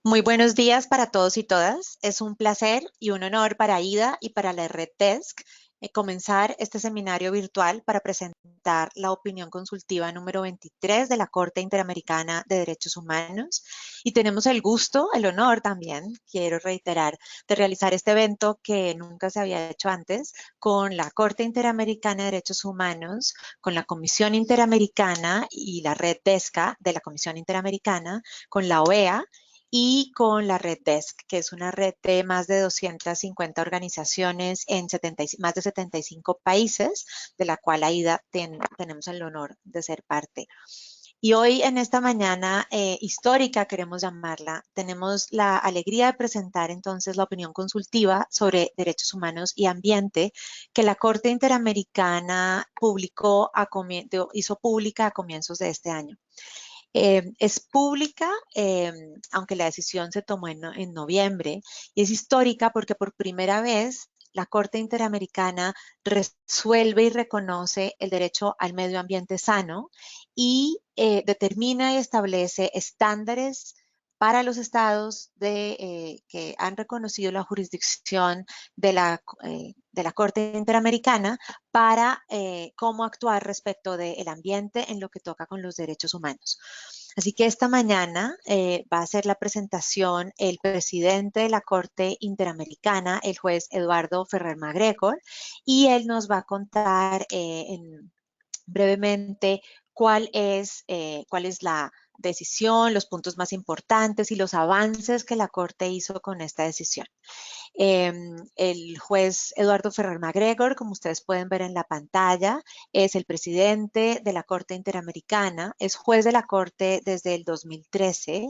Muy buenos días para todos y todas. Es un placer y un honor para AIDA y para la Red Desk comenzar este seminario virtual para presentar la opinión consultiva número 23 de la Corte Interamericana de Derechos Humanos. Y tenemos el gusto, el honor también, quiero reiterar, de realizar este evento que nunca se había hecho antes con la Corte Interamericana de Derechos Humanos, con la Comisión Interamericana y la Red DESCA de la Comisión Interamericana, con la OEA y con la Red Desk, que es una red de más de 250 organizaciones en más de 75 países, de la cual AIDA tenemos el honor de ser parte. Y hoy en esta mañana histórica, queremos llamarla, tenemos la alegría de presentar entonces la opinión consultiva sobre derechos humanos y ambiente que la Corte Interamericana hizo pública a comienzos de este año. Es pública, aunque la decisión se tomó en noviembre, y es histórica porque por primera vez la Corte Interamericana resuelve y reconoce el derecho al medio ambiente sano y determina y establece estándares para los estados que han reconocido la jurisdicción de la Corte Interamericana para cómo actuar respecto del ambiente en lo que toca con los derechos humanos. Así que esta mañana va a ser la presentación el presidente de la Corte Interamericana, el juez Eduardo Ferrer MacGregor, y él nos va a contar brevemente cuál es la decisión, los puntos más importantes y los avances que la Corte hizo con esta decisión. El juez Eduardo Ferrer MacGregor, como ustedes pueden ver en la pantalla, es el presidente de la Corte Interamericana, es juez de la Corte desde el 2013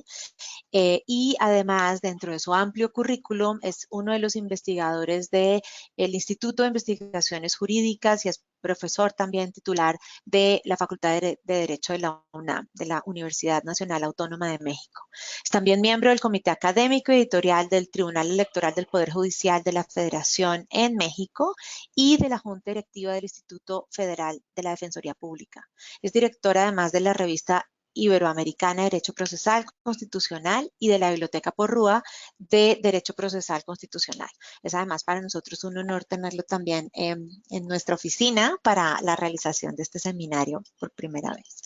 y además dentro de su amplio currículum es uno de los investigadores del Instituto de Investigaciones Jurídicas y es profesor también titular de la Facultad de Derecho de la UNAM, de la Universidad Nacional Autónoma de México. Es también miembro del Comité Académico y Editorial del Tribunal Electoral del Poder Judicial de la Federación en México y de la Junta Directiva del Instituto Federal de la Defensoría Pública. Es director además de la revista Iberoamericana de Derecho Procesal Constitucional y de la Biblioteca Porrúa de Derecho Procesal Constitucional. Es además para nosotros un honor tenerlo también en nuestra oficina para la realización de este seminario por primera vez.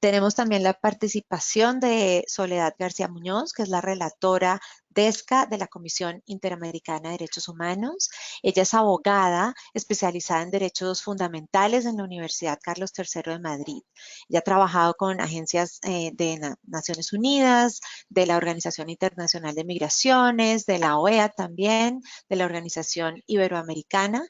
Tenemos también la participación de Soledad García Muñoz, que es la relatora DESCA de la Comisión Interamericana de Derechos Humanos. Ella es abogada especializada en derechos fundamentales en la Universidad Carlos III de Madrid. Ella ha trabajado con agencias de Naciones Unidas, de la Organización Internacional de Migraciones, de la OEA también, de la Organización Iberoamericana.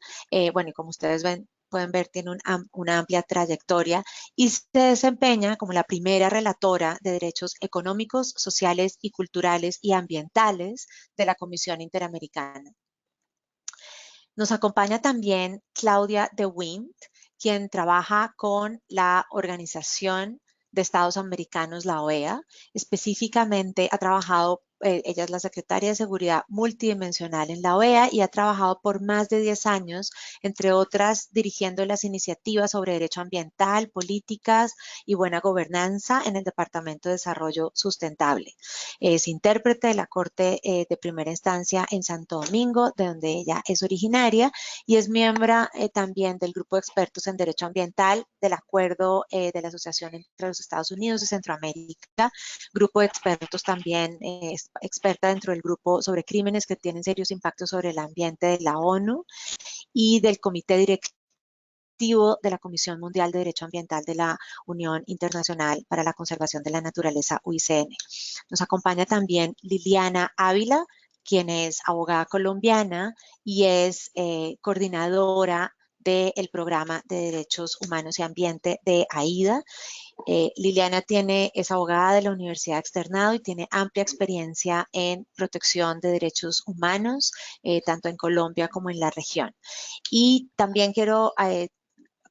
Bueno, y como ustedes pueden ver, tiene una amplia trayectoria y se desempeña como la primera relatora de derechos económicos, sociales y culturales y ambientales de la Comisión Interamericana. Nos acompaña también Claudia de Wind, quien trabaja con la Organización de Estados Americanos, la OEA. Específicamente ha trabajado, ella es la secretaria de Seguridad Multidimensional en la OEA y ha trabajado por más de 10 años, entre otras, dirigiendo las iniciativas sobre derecho ambiental, políticas y buena gobernanza en el Departamento de Desarrollo Sustentable. Es intérprete de la Corte de Primera Instancia en Santo Domingo, de donde ella es originaria, y es miembro también del Grupo de Expertos en Derecho Ambiental del Acuerdo de la Asociación entre los Estados Unidos y Centroamérica. Grupo de expertos también, es experta dentro del grupo sobre crímenes que tienen serios impactos sobre el ambiente de la ONU y del Comité Directivo de la Comisión Mundial de Derecho Ambiental de la Unión Internacional para la Conservación de la Naturaleza, UICN. Nos acompaña también Liliana Ávila, quien es abogada colombiana y es coordinadora del programa de Derechos Humanos y Ambiente de AIDA. Liliana es abogada de la Universidad Externado y tiene amplia experiencia en protección de derechos humanos, tanto en Colombia como en la región. Y también quiero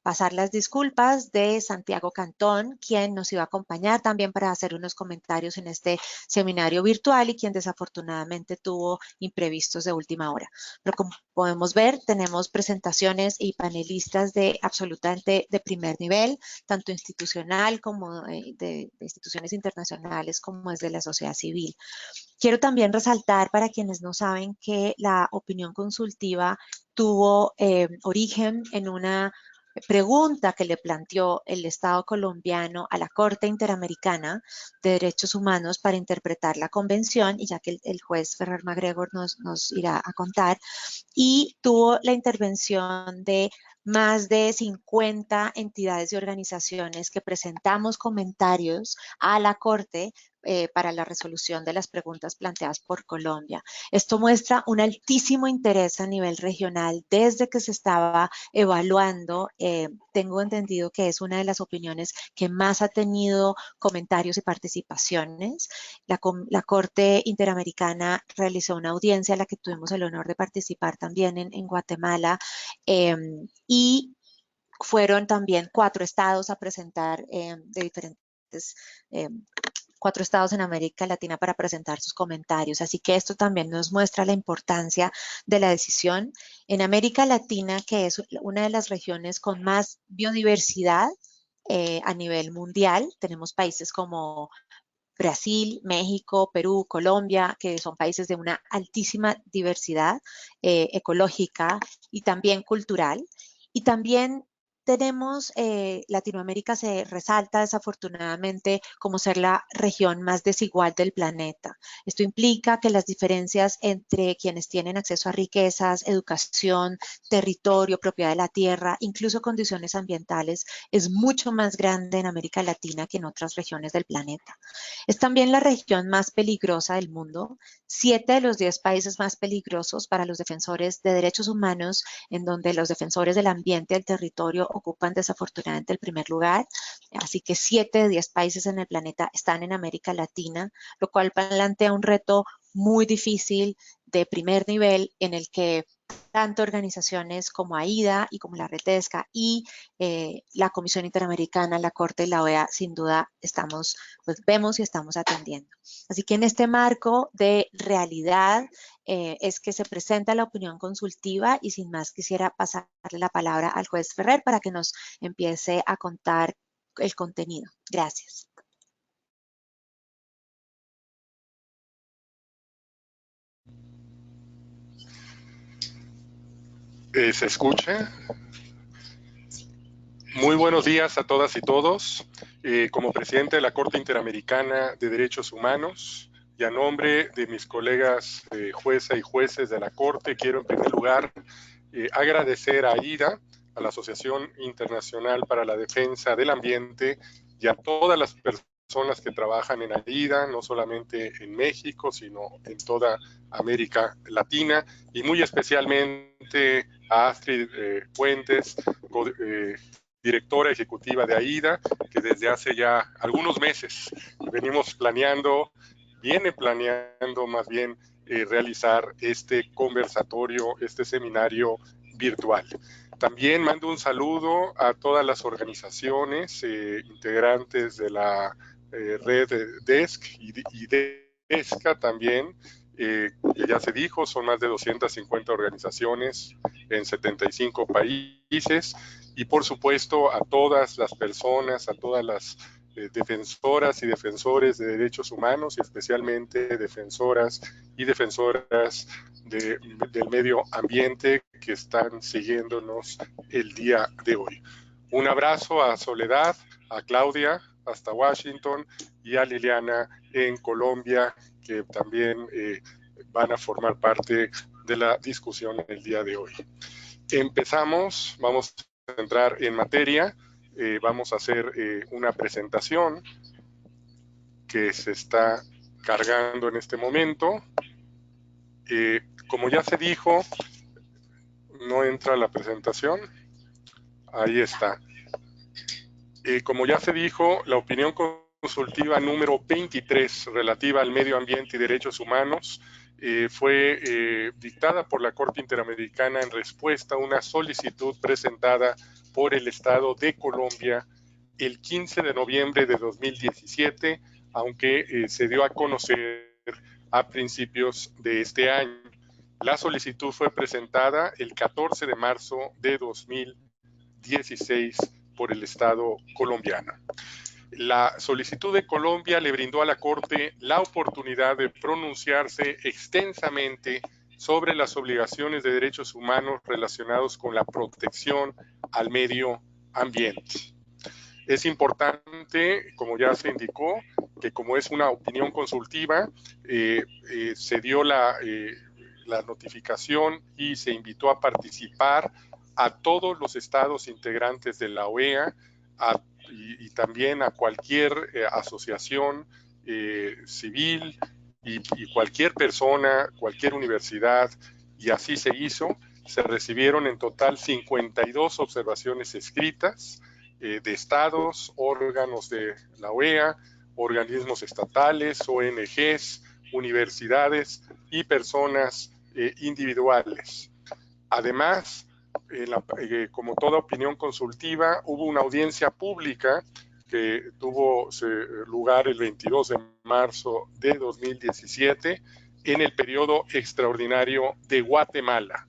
pasar las disculpas de Santiago Cantón, quien nos iba a acompañar también para hacer unos comentarios en este seminario virtual y quien desafortunadamente tuvo imprevistos de última hora. Pero como podemos ver, tenemos presentaciones y panelistas de absolutamente de primer nivel, tanto institucional como de instituciones internacionales como desde la sociedad civil. Quiero también resaltar para quienes no saben que la opinión consultiva tuvo origen en una pregunta que le planteó el Estado colombiano a la Corte Interamericana de Derechos Humanos para interpretar la convención, y ya que el juez Ferrer MacGregor nos irá a contar, y tuvo la intervención de más de 50 entidades y organizaciones que presentamos comentarios a la Corte para la resolución de las preguntas planteadas por Colombia. Esto muestra un altísimo interés a nivel regional desde que se estaba evaluando. Tengo entendido que es una de las opiniones que más ha tenido comentarios y participaciones. La Corte Interamericana realizó una audiencia a la que tuvimos el honor de participar también en Guatemala y fueron también 4 estados a presentar de diferentes 4 estados en América Latina para presentar sus comentarios. Así que esto también nos muestra la importancia de la decisión. En América Latina, que es una de las regiones con más biodiversidad a nivel mundial, tenemos países como Brasil, México, Perú, Colombia, que son países de una altísima diversidad ecológica y también cultural. Y también tenemos, Latinoamérica se resalta desafortunadamente como ser la región más desigual del planeta. Esto implica que las diferencias entre quienes tienen acceso a riquezas, educación, territorio, propiedad de la tierra, incluso condiciones ambientales, es mucho más grande en América Latina que en otras regiones del planeta. Es también la región más peligrosa del mundo. 7 de los 10 países más peligrosos para los defensores de derechos humanos, en donde los defensores del ambiente y del territorio ocupan desafortunadamente el primer lugar. Así que 7 de 10 países en el planeta están en América Latina, lo cual plantea un reto muy difícil de primer nivel en el que tanto organizaciones como AIDA y como la Retesca y la Comisión Interamericana, la Corte y la OEA, sin duda vemos y estamos atendiendo. Así que en este marco de realidad es que se presenta la opinión consultiva y sin más quisiera pasarle la palabra al juez Ferrer para que nos empiece a contar el contenido. Gracias. ¿Se escucha? Muy buenos días a todas y todos. Como presidente de la Corte Interamericana de Derechos Humanos y a nombre de mis colegas juezas y jueces de la Corte, quiero en primer lugar agradecer a AIDA, a la Asociación Internacional para la Defensa del Ambiente, y a todas las personas que trabajan en AIDA, no solamente en México, sino en toda América Latina, y muy especialmente a Astrid Puentes, directora ejecutiva de AIDA, que desde hace ya algunos meses viene planeando más bien realizar este conversatorio, este seminario virtual. También mando un saludo a todas las organizaciones integrantes de la red DESC y DESCA también, ya se dijo, son más de 250 organizaciones en 75 países, y por supuesto a todas las personas, a todas las defensoras y defensores de derechos humanos, y especialmente defensoras y defensoras del medio ambiente que están siguiéndonos el día de hoy. Un abrazo a Soledad, a Claudia hasta Washington y a Liliana en Colombia, que también van a formar parte de la discusión el día de hoy. Empezamos, vamos a entrar en materia, vamos a hacer una presentación que se está cargando en este momento. Como ya se dijo, no entra la presentación. Ahí está. Como ya se dijo, la opinión consultiva número 23 relativa al medio ambiente y derechos humanos fue dictada por la Corte Interamericana en respuesta a una solicitud presentada por el Estado de Colombia el 15 de noviembre de 2017, aunque se dio a conocer a principios de este año. La solicitud fue presentada el 14 de marzo de 2016 por el Estado colombiano. La solicitud de Colombia le brindó a la Corte la oportunidad de pronunciarse extensamente sobre las obligaciones de derechos humanos relacionados con la protección al medio ambiente. Es importante, como ya se indicó, que como es una opinión consultiva, se dio la notificación y se invitó a participar a todos los estados integrantes de la OEA, y también a cualquier asociación civil y cualquier persona, cualquier universidad, y así se hizo. Se recibieron en total 52 observaciones escritas de estados, órganos de la OEA, organismos estatales, ONGs, universidades y personas individuales. Además, como toda opinión consultiva, hubo una audiencia pública que tuvo lugar el 22 de marzo de 2017 en el periodo extraordinario de Guatemala.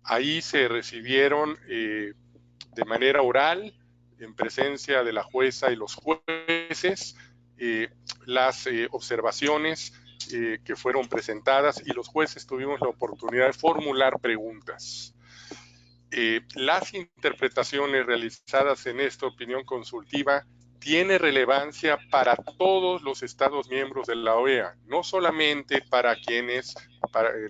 Ahí se recibieron de manera oral, en presencia de la jueza y los jueces, las observaciones que fueron presentadas, y los jueces tuvimos la oportunidad de formular preguntas. Las interpretaciones realizadas en esta opinión consultiva tienen relevancia para todos los estados miembros de la OEA, no solamente para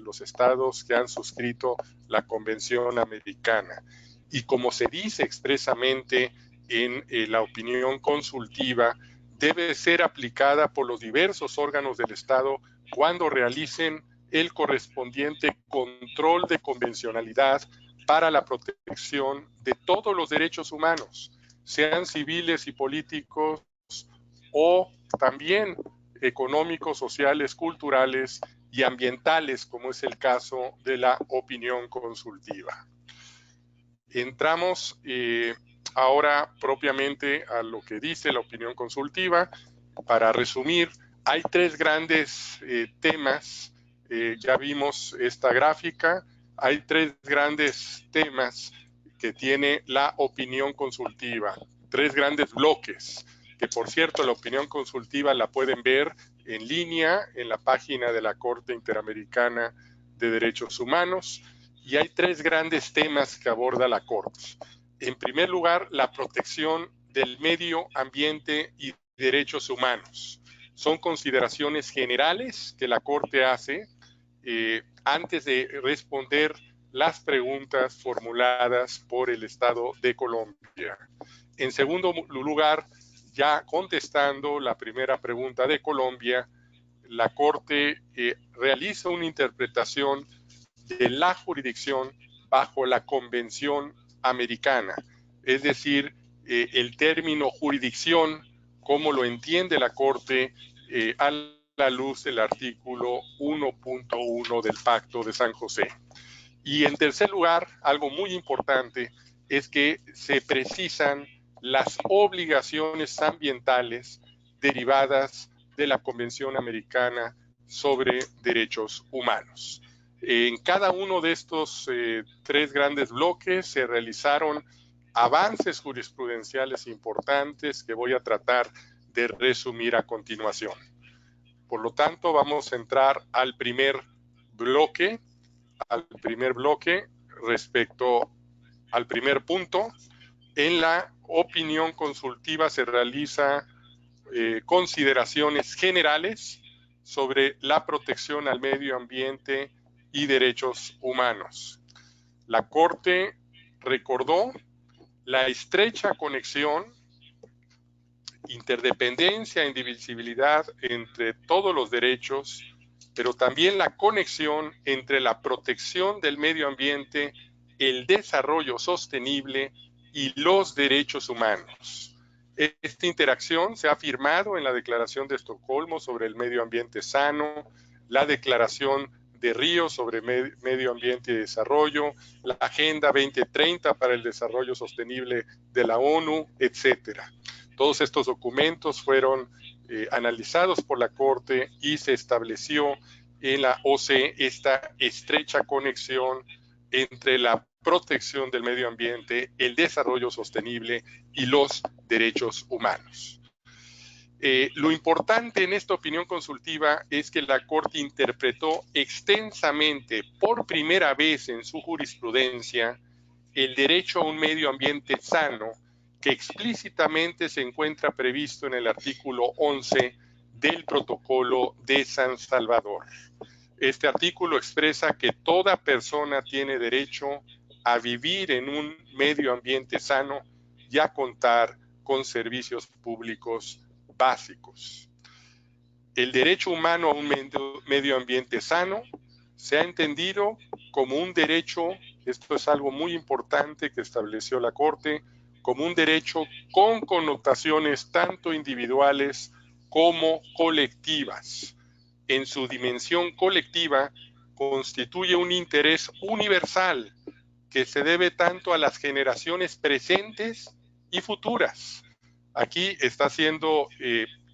los estados que han suscrito la Convención Americana. Y como se dice expresamente en la opinión consultiva, debe ser aplicada por los diversos órganos del Estado cuando realicen el correspondiente control de convencionalidad para la protección de todos los derechos humanos, sean civiles y políticos o también económicos, sociales, culturales y ambientales, como es el caso de la opinión consultiva. Entramos ahora propiamente a lo que dice la opinión consultiva. Para resumir, hay tres grandes temas. Ya vimos esta gráfica. Hay tres grandes temas que tiene la opinión consultiva, tres grandes bloques, que por cierto la opinión consultiva la pueden ver en línea en la página de la Corte Interamericana de Derechos Humanos, y hay tres grandes temas que aborda la Corte. En primer lugar, la protección del medio ambiente y derechos humanos. Son consideraciones generales que la Corte hace antes de responder las preguntas formuladas por el Estado de Colombia. En segundo lugar, ya contestando la primera pregunta de Colombia, la Corte realiza una interpretación de la jurisdicción bajo la Convención Americana, es decir, el término jurisdicción, como lo entiende la Corte a la luz del artículo 1.1 del Pacto de San José. Y en tercer lugar, algo muy importante es que se precisan las obligaciones ambientales derivadas de la Convención Americana sobre Derechos Humanos. En cada uno de estos tres grandes bloques se realizaron avances jurisprudenciales importantes que voy a tratar de resumir a continuación. Por lo tanto, vamos a entrar al primer bloque respecto al primer punto. En la opinión consultiva se realiza consideraciones generales sobre la protección al medio ambiente y derechos humanos. La Corte recordó la estrecha conexión, interdependencia e indivisibilidad entre todos los derechos, pero también la conexión entre la protección del medio ambiente, el desarrollo sostenible y los derechos humanos. Esta interacción se ha afirmado en la Declaración de Estocolmo sobre el medio ambiente sano, la Declaración de Río sobre Medio Ambiente y Desarrollo, la Agenda 2030 para el Desarrollo Sostenible de la ONU, etcétera. Todos estos documentos fueron analizados por la Corte y se estableció en la OCDE esta estrecha conexión entre la protección del medio ambiente, el desarrollo sostenible y los derechos humanos. Lo importante en esta opinión consultiva es que la Corte interpretó extensamente, por primera vez en su jurisprudencia, el derecho a un medio ambiente sano, que explícitamente se encuentra previsto en el artículo 11 del Protocolo de San Salvador. Este artículo expresa que toda persona tiene derecho a vivir en un medio ambiente sano y a contar con servicios públicos básicos. El derecho humano a un medio ambiente sano se ha entendido como un derecho, esto es algo muy importante que estableció la Corte, como un derecho con connotaciones tanto individuales como colectivas. En su dimensión colectiva, constituye un interés universal que se debe tanto a las generaciones presentes y futuras. Aquí está haciendo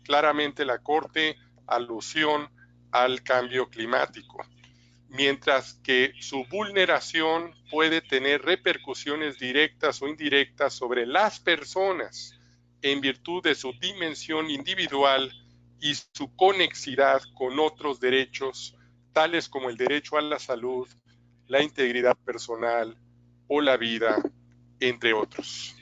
claramente la Corte alusión al cambio climático, mientras que su vulneración puede tener repercusiones directas o indirectas sobre las personas en virtud de su dimensión individual y su conexidad con otros derechos, tales como el derecho a la salud, la integridad personal o la vida, entre otros.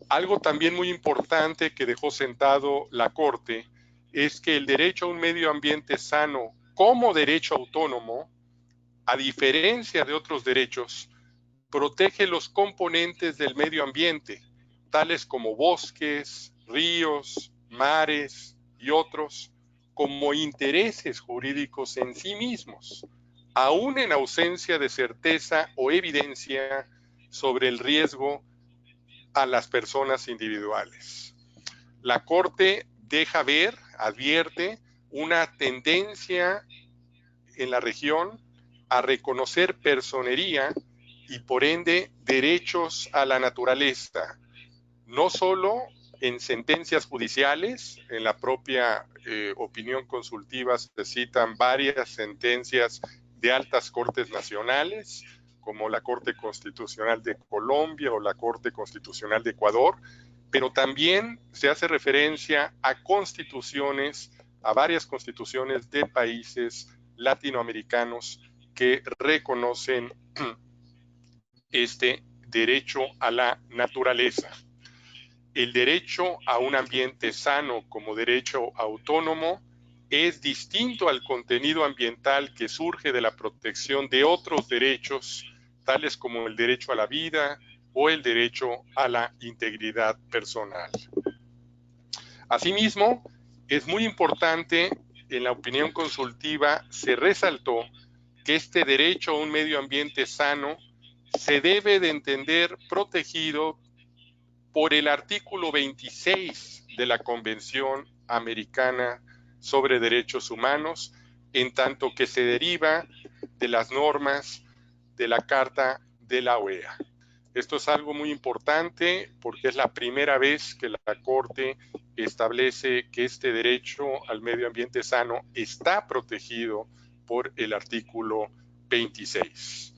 Algo también muy importante que dejó sentado la Corte es que el derecho a un medio ambiente sano como derecho autónomo, a diferencia de otros derechos, protege los componentes del medio ambiente, tales como bosques, ríos, mares y otros, como intereses jurídicos en sí mismos, aún en ausencia de certeza o evidencia sobre el riesgo a las personas individuales. La Corte deja ver, advierte, una tendencia en la región a reconocer personería y por ende derechos a la naturaleza, no solo en sentencias judiciales, en la propia opinión consultiva se citan varias sentencias de altas cortes nacionales, como la Corte Constitucional de Colombia o la Corte Constitucional de Ecuador, pero también se hace referencia a constituciones, a varias constituciones de países latinoamericanos que reconocen este derecho a la naturaleza. El derecho a un ambiente sano como derecho autónomo es distinto al contenido ambiental que surge de la protección de otros derechos, tales como el derecho a la vida o el derecho a la integridad personal. Asimismo, es muy importante, en la opinión consultiva se resaltó que este derecho a un medio ambiente sano se debe de entender protegido por el artículo 26 de la Convención Americana sobre Derechos Humanos, en tanto que se deriva de las normas de la Carta de la OEA. Esto es algo muy importante porque es la primera vez que la Corte establece que este derecho al medio ambiente sano está protegido por el artículo 26.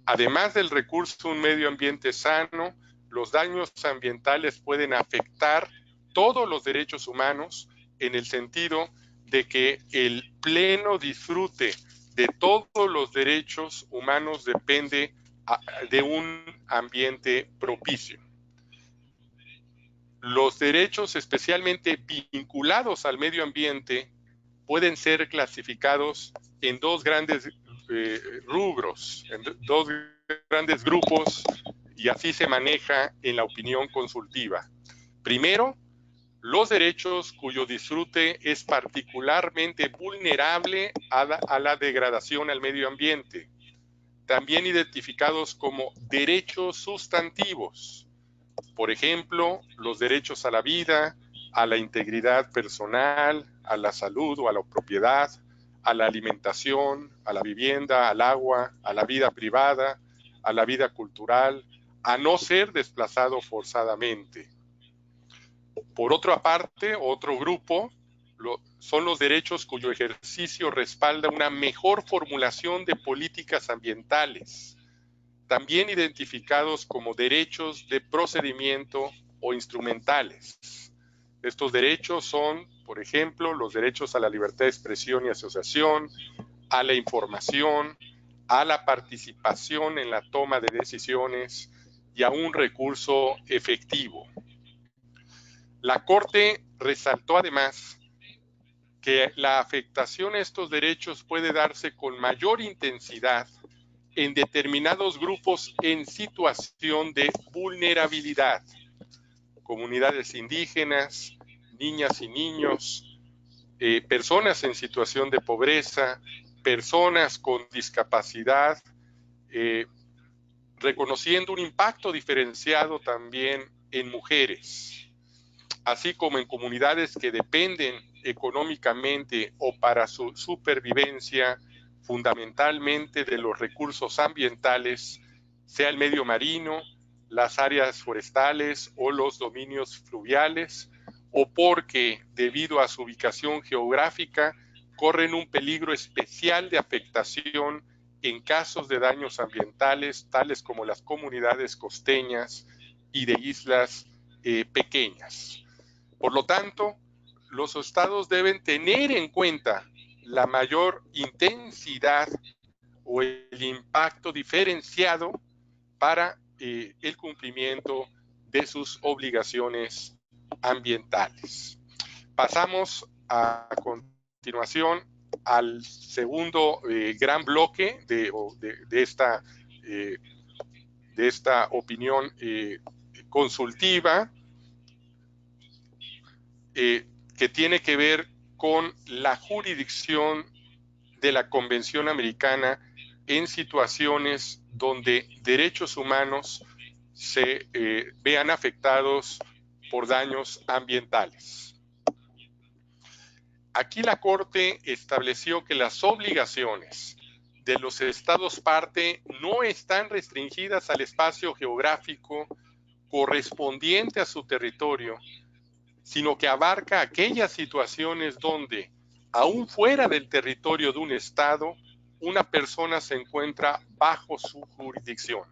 Además del recurso a un medio ambiente sano, los daños ambientales pueden afectar todos los derechos humanos en el sentido de que el pleno disfrute de todos los derechos humanos depende de un ambiente propicio. Los derechos especialmente vinculados al medio ambiente pueden ser clasificados en dos grandes rubros, en dos grandes grupos, y así se maneja en la opinión consultiva. Primero, los derechos cuyo disfrute es particularmente vulnerable a la degradación al medio ambiente, también identificados como derechos sustantivos. Por ejemplo, los derechos a la vida, a la integridad personal, a la salud o a la propiedad, a la alimentación, a la vivienda, al agua, a la vida privada, a la vida cultural, a no ser desplazado forzadamente. Por otra parte, otro grupo son los derechos cuyo ejercicio respalda una mejor formulación de políticas ambientales, también identificados como derechos de procedimiento o instrumentales. Estos derechos son, por ejemplo, los derechos a la libertad de expresión y asociación, a la información, a la participación en la toma de decisiones y a un recurso efectivo. La Corte resaltó además que la afectación a estos derechos puede darse con mayor intensidad en determinados grupos en situación de vulnerabilidad, comunidades indígenas, niñas y niños, personas en situación de pobreza, personas con discapacidad, reconociendo un impacto diferenciado también en mujeres, así como en comunidades que dependen económicamente o para su supervivencia fundamentalmente de los recursos ambientales, sea el medio marino, las áreas forestales o los dominios fluviales, o porque, debido a su ubicación geográfica, corren un peligro especial de afectación en casos de daños ambientales, tales como las comunidades costeñas y de islas pequeñas. Por lo tanto, los estados deben tener en cuenta la mayor intensidad o el impacto diferenciado para el cumplimiento de sus obligaciones ambientales. Pasamos a continuación al segundo gran bloque de esta opinión consultiva, que tiene que ver con la jurisdicción de la Convención Americana en situaciones donde derechos humanos se vean afectados por daños ambientales. Aquí la Corte estableció que las obligaciones de los estados parte no están restringidas al espacio geográfico correspondiente a su territorio, sino que abarca aquellas situaciones donde, aún fuera del territorio de un estado, una persona se encuentra bajo su jurisdicción.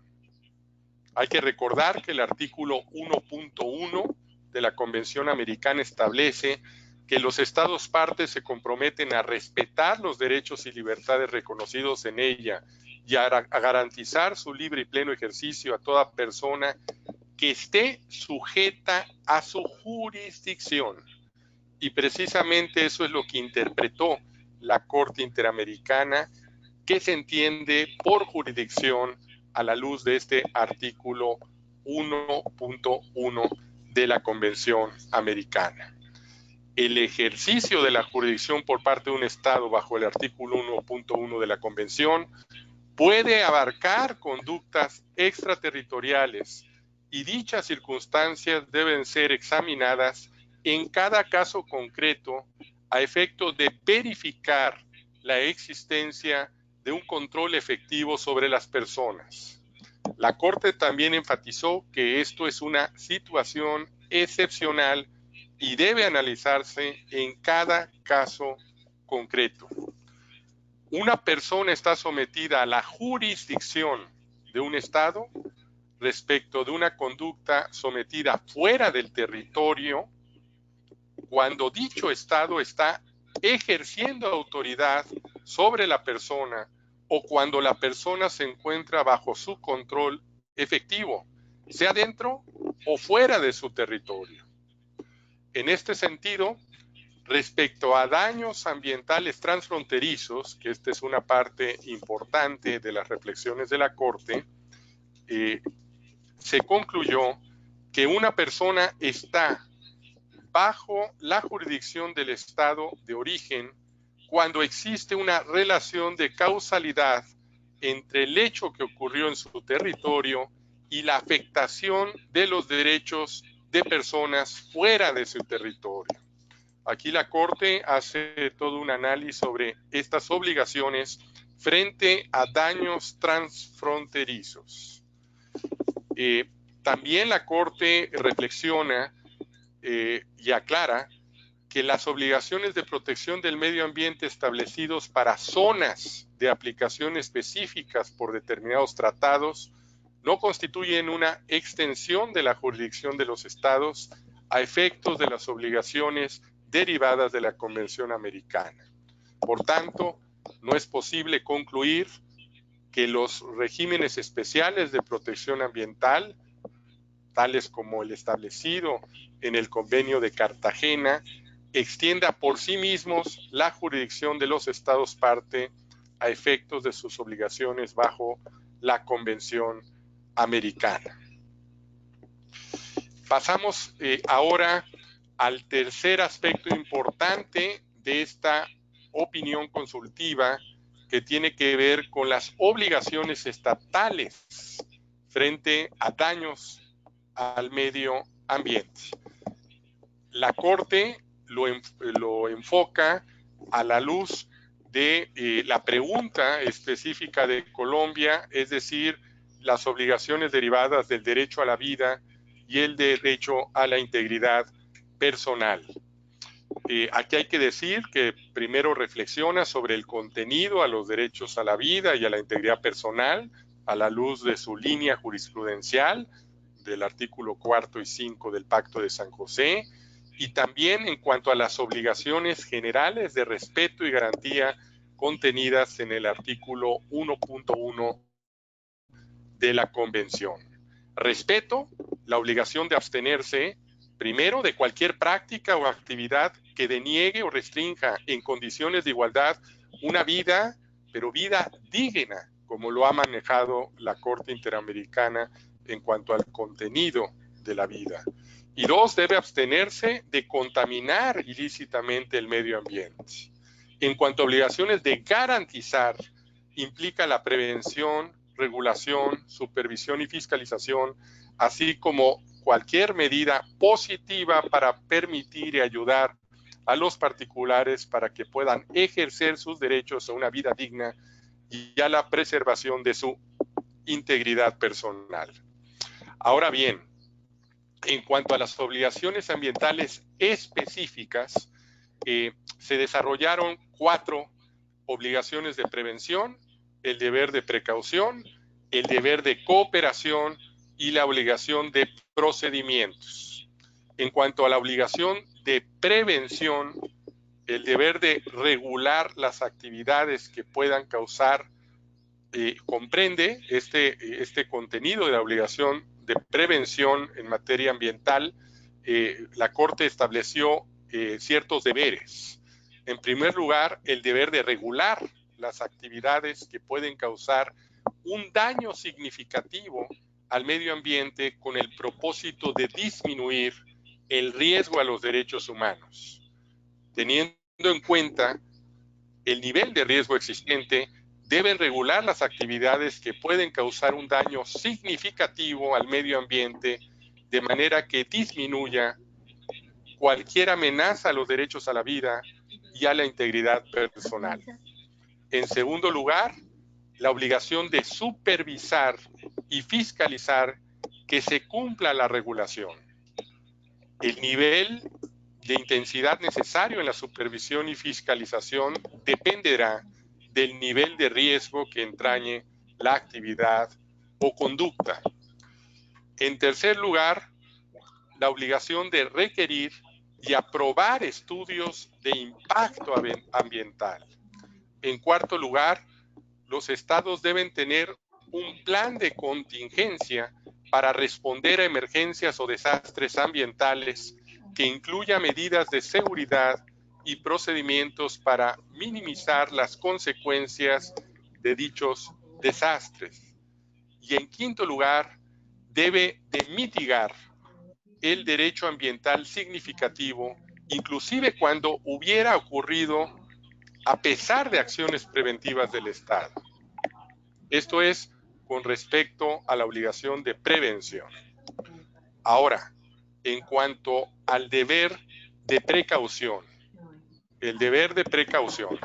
Hay que recordar que el artículo 1.1 de la Convención Americana establece que los estados partes se comprometen a respetar los derechos y libertades reconocidos en ella y a garantizar su libre y pleno ejercicio a toda persona que esté sujeta a su jurisdicción. Y precisamente eso es lo que interpretó la Corte Interamericana, que se entiende por jurisdicción a la luz de este artículo 1.1 de la Convención Americana. El ejercicio de la jurisdicción por parte de un Estado bajo el artículo 1.1 de la Convención puede abarcar conductas extraterritoriales y dichas circunstancias deben ser examinadas en cada caso concreto a efecto de verificar la existencia de un control efectivo sobre las personas. La Corte también enfatizó que esto es una situación excepcional y debe analizarse en cada caso concreto. Una persona está sometida a la jurisdicción de un Estado respecto de una conducta sometida fuera del territorio cuando dicho Estado está ejerciendo autoridad sobre la persona o cuando la persona se encuentra bajo su control efectivo, sea dentro o fuera de su territorio. En este sentido, respecto a daños ambientales transfronterizos, que esta es una parte importante de las reflexiones de la Corte, se concluyó que una persona está bajo la jurisdicción del Estado de origen cuando existe una relación de causalidad entre el hecho que ocurrió en su territorio y la afectación de los derechos de personas fuera de su territorio. Aquí la Corte hace todo un análisis sobre estas obligaciones frente a daños transfronterizos. También la Corte reflexiona y aclara que las obligaciones de protección del medio ambiente establecidos para zonas de aplicación específicas por determinados tratados no constituyen una extensión de la jurisdicción de los estados a efectos de las obligaciones derivadas de la Convención Americana. Por tanto, no es posible concluir que los regímenes especiales de protección ambiental, tales como el establecido en el Convenio de Cartagena, extienda por sí mismos la jurisdicción de los estados parte a efectos de sus obligaciones bajo la Convención Americana. Pasamos ahora al tercer aspecto importante de esta opinión consultiva, que tiene que ver con las obligaciones estatales frente a daños al medio ambiente. La Corte lo enfoca a la luz de la pregunta específica de Colombia, es decir, las obligaciones derivadas del derecho a la vida y el derecho a la integridad personal. Aquí hay que decir que primero reflexiona sobre el contenido a los derechos a la vida y a la integridad personal a la luz de su línea jurisprudencial del artículo 4 y 5 del Pacto de San José, y también en cuanto a las obligaciones generales de respeto y garantía contenidas en el artículo 1.1 de la Convención. Respeto, la obligación de abstenerse, primero, de cualquier práctica o actividad que deniegue o restrinja en condiciones de igualdad una vida, pero vida digna, como lo ha manejado la Corte Interamericana en cuanto al contenido de la vida. Y dos, debe abstenerse de contaminar ilícitamente el medio ambiente. En cuanto a obligaciones de garantizar, implica la prevención, regulación, supervisión y fiscalización, así como cualquier medida positiva para permitir y ayudar a los particulares para que puedan ejercer sus derechos a una vida digna y a la preservación de su integridad personal. Ahora bien, en cuanto a las obligaciones ambientales específicas, se desarrollaron 4 obligaciones de prevención: el deber de precaución, el deber de cooperación y la obligación de procedimientos. En cuanto a la obligación de prevención, el deber de regular las actividades que puedan causar, comprende este contenido de la obligación de prevención en materia ambiental. La Corte estableció ciertos deberes. En primer lugar, el deber de regular las actividades que pueden causar un daño significativo al medio ambiente con el propósito de disminuir el riesgo a los derechos humanos. Teniendo en cuenta el nivel de riesgo existente, deben regular las actividades que pueden causar un daño significativo al medio ambiente de manera que disminuya cualquier amenaza a los derechos a la vida y a la integridad personal. En segundo lugar, la obligación de supervisar y fiscalizar que se cumpla la regulación. El nivel de intensidad necesario en la supervisión y fiscalización dependerá del nivel de riesgo que entrañe la actividad o conducta. En tercer lugar, la obligación de requerir y aprobar estudios de impacto ambiental. En cuarto lugar, los estados deben tener un plan de contingencia para responder a emergencias o desastres ambientales que incluya medidas de seguridad y procedimientos para minimizar las consecuencias de dichos desastres. Y en quinto lugar, debe de mitigar el derecho ambiental significativo, inclusive cuando hubiera ocurrido a pesar de acciones preventivas del Estado. Esto es con respecto a la obligación de prevención. Ahora, en cuanto al deber de precaución, el deber de precaución.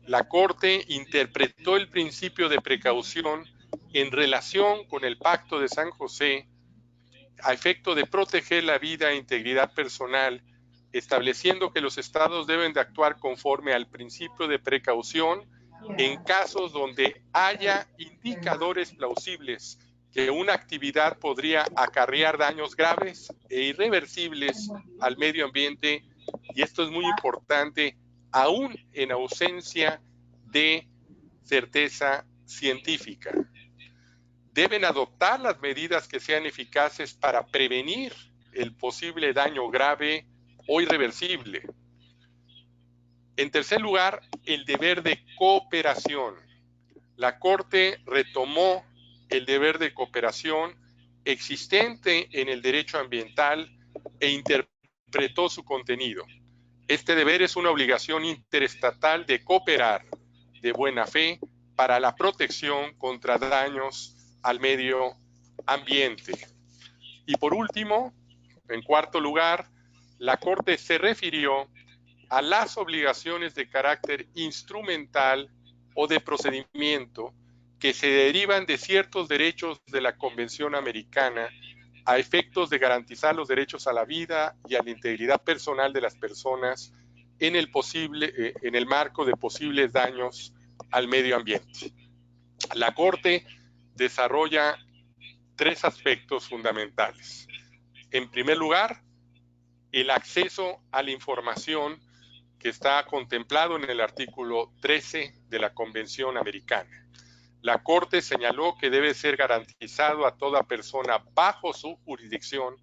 La Corte interpretó el principio de precaución en relación con el Pacto de San José a efecto de proteger la vida e integridad personal, estableciendo que los estados deben de actuar conforme al principio de precaución en casos donde haya indicadores plausibles que una actividad podría acarrear daños graves e irreversibles al medio ambiente, y esto es muy importante, aún en ausencia de certeza científica. Deben adoptar las medidas que sean eficaces para prevenir el posible daño grave o irreversible. En tercer lugar, el deber de cooperación. La Corte retomó el deber de cooperación existente en el derecho ambiental e interpretó su contenido. Este deber es una obligación interestatal de cooperar de buena fe para la protección contra daños al medio ambiente. Y por último, en cuarto lugar, la Corte se refirió a las obligaciones de carácter instrumental o de procedimiento que se derivan de ciertos derechos de la Convención Americana a efectos de garantizar los derechos a la vida y a la integridad personal de las personas en el marco de posibles daños al medio ambiente. La Corte desarrolla tres aspectos fundamentales. En primer lugar, el acceso a la información que está contemplado en el artículo 13 de la Convención Americana. La Corte señaló que debe ser garantizado a toda persona bajo su jurisdicción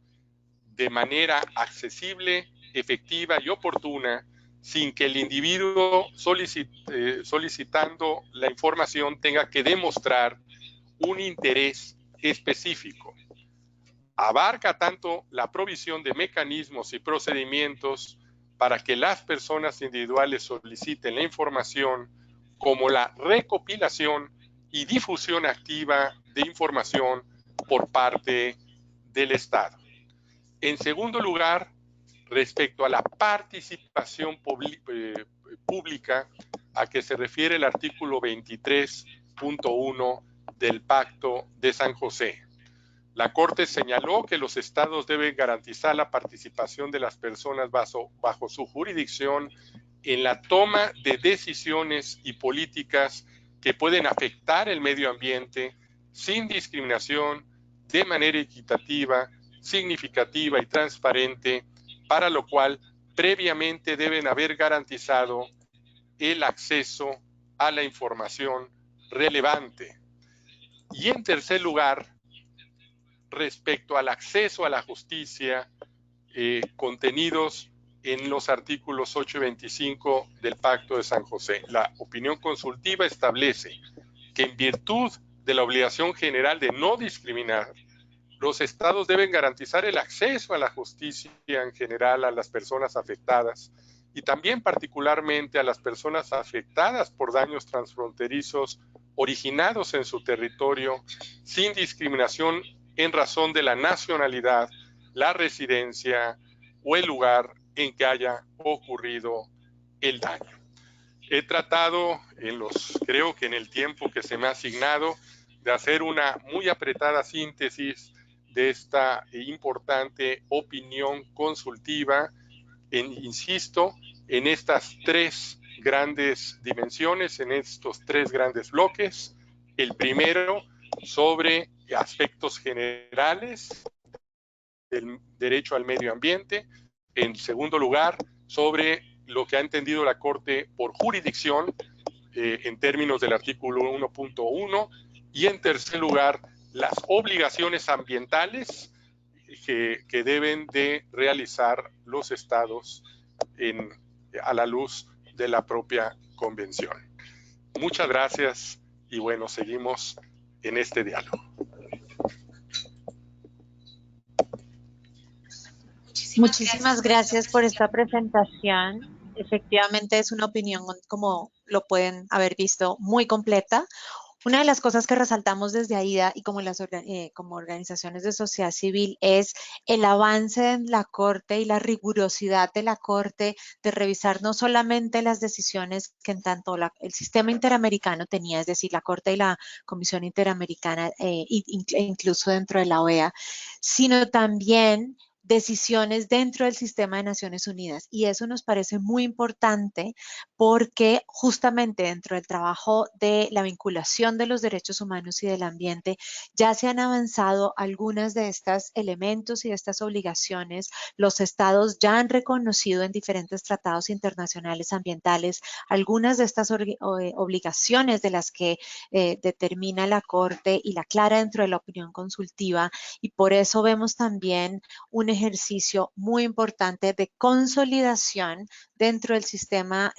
de manera accesible, efectiva y oportuna, sin que el individuo solicitando la información tenga que demostrar un interés específico. Abarca tanto la provisión de mecanismos y procedimientos para que las personas individuales soliciten la información, como la recopilación y difusión activa de información por parte del Estado. En segundo lugar, respecto a la participación pública a que se refiere el artículo 23.1 del Pacto de San José. La Corte señaló que los estados deben garantizar la participación de las personas bajo su jurisdicción en la toma de decisiones y políticas que pueden afectar el medio ambiente sin discriminación, de manera equitativa, significativa y transparente, para lo cual previamente deben haber garantizado el acceso a la información relevante. Y en tercer lugar, respecto al acceso a la justicia, contenidos en los artículos 8 y 25 del Pacto de San José. La opinión consultiva establece que en virtud de la obligación general de no discriminar, los estados deben garantizar el acceso a la justicia en general a las personas afectadas y también particularmente a las personas afectadas por daños transfronterizos originados en su territorio, sin discriminación en razón de la nacionalidad, la residencia o el lugar en que haya ocurrido el daño. He tratado, creo que en el tiempo que se me ha asignado, de hacer una muy apretada síntesis de esta importante opinión consultiva, insisto, en estas tres grandes dimensiones, en estos tres grandes bloques. El primero, sobre aspectos generales del derecho al medio ambiente. En segundo lugar, sobre lo que ha entendido la Corte por jurisdicción en términos del artículo 1.1. Y en tercer lugar, las obligaciones ambientales que deben de realizar los estados a la luz de la propia convención. Muchas gracias y bueno, seguimos en este diálogo. Muchísimas gracias por esta presentación. Efectivamente es una opinión, como lo pueden haber visto, muy completa. Una de las cosas que resaltamos desde AIDA y como, como organizaciones de sociedad civil es el avance en la Corte y la rigurosidad de la Corte de revisar no solamente las decisiones que en tanto el sistema interamericano tenía, es decir, la Corte y la Comisión Interamericana, incluso dentro de la OEA, sino también decisiones dentro del sistema de Naciones Unidas. Y eso nos parece muy importante porque justamente dentro del trabajo de la vinculación de los derechos humanos y del ambiente ya se han avanzado algunas de estos elementos y de estas obligaciones. Los estados ya han reconocido en diferentes tratados internacionales ambientales algunas de estas obligaciones de las que determina la Corte y la clara dentro de la opinión consultiva, y por eso vemos también un ejercicio muy importante de consolidación dentro del sistema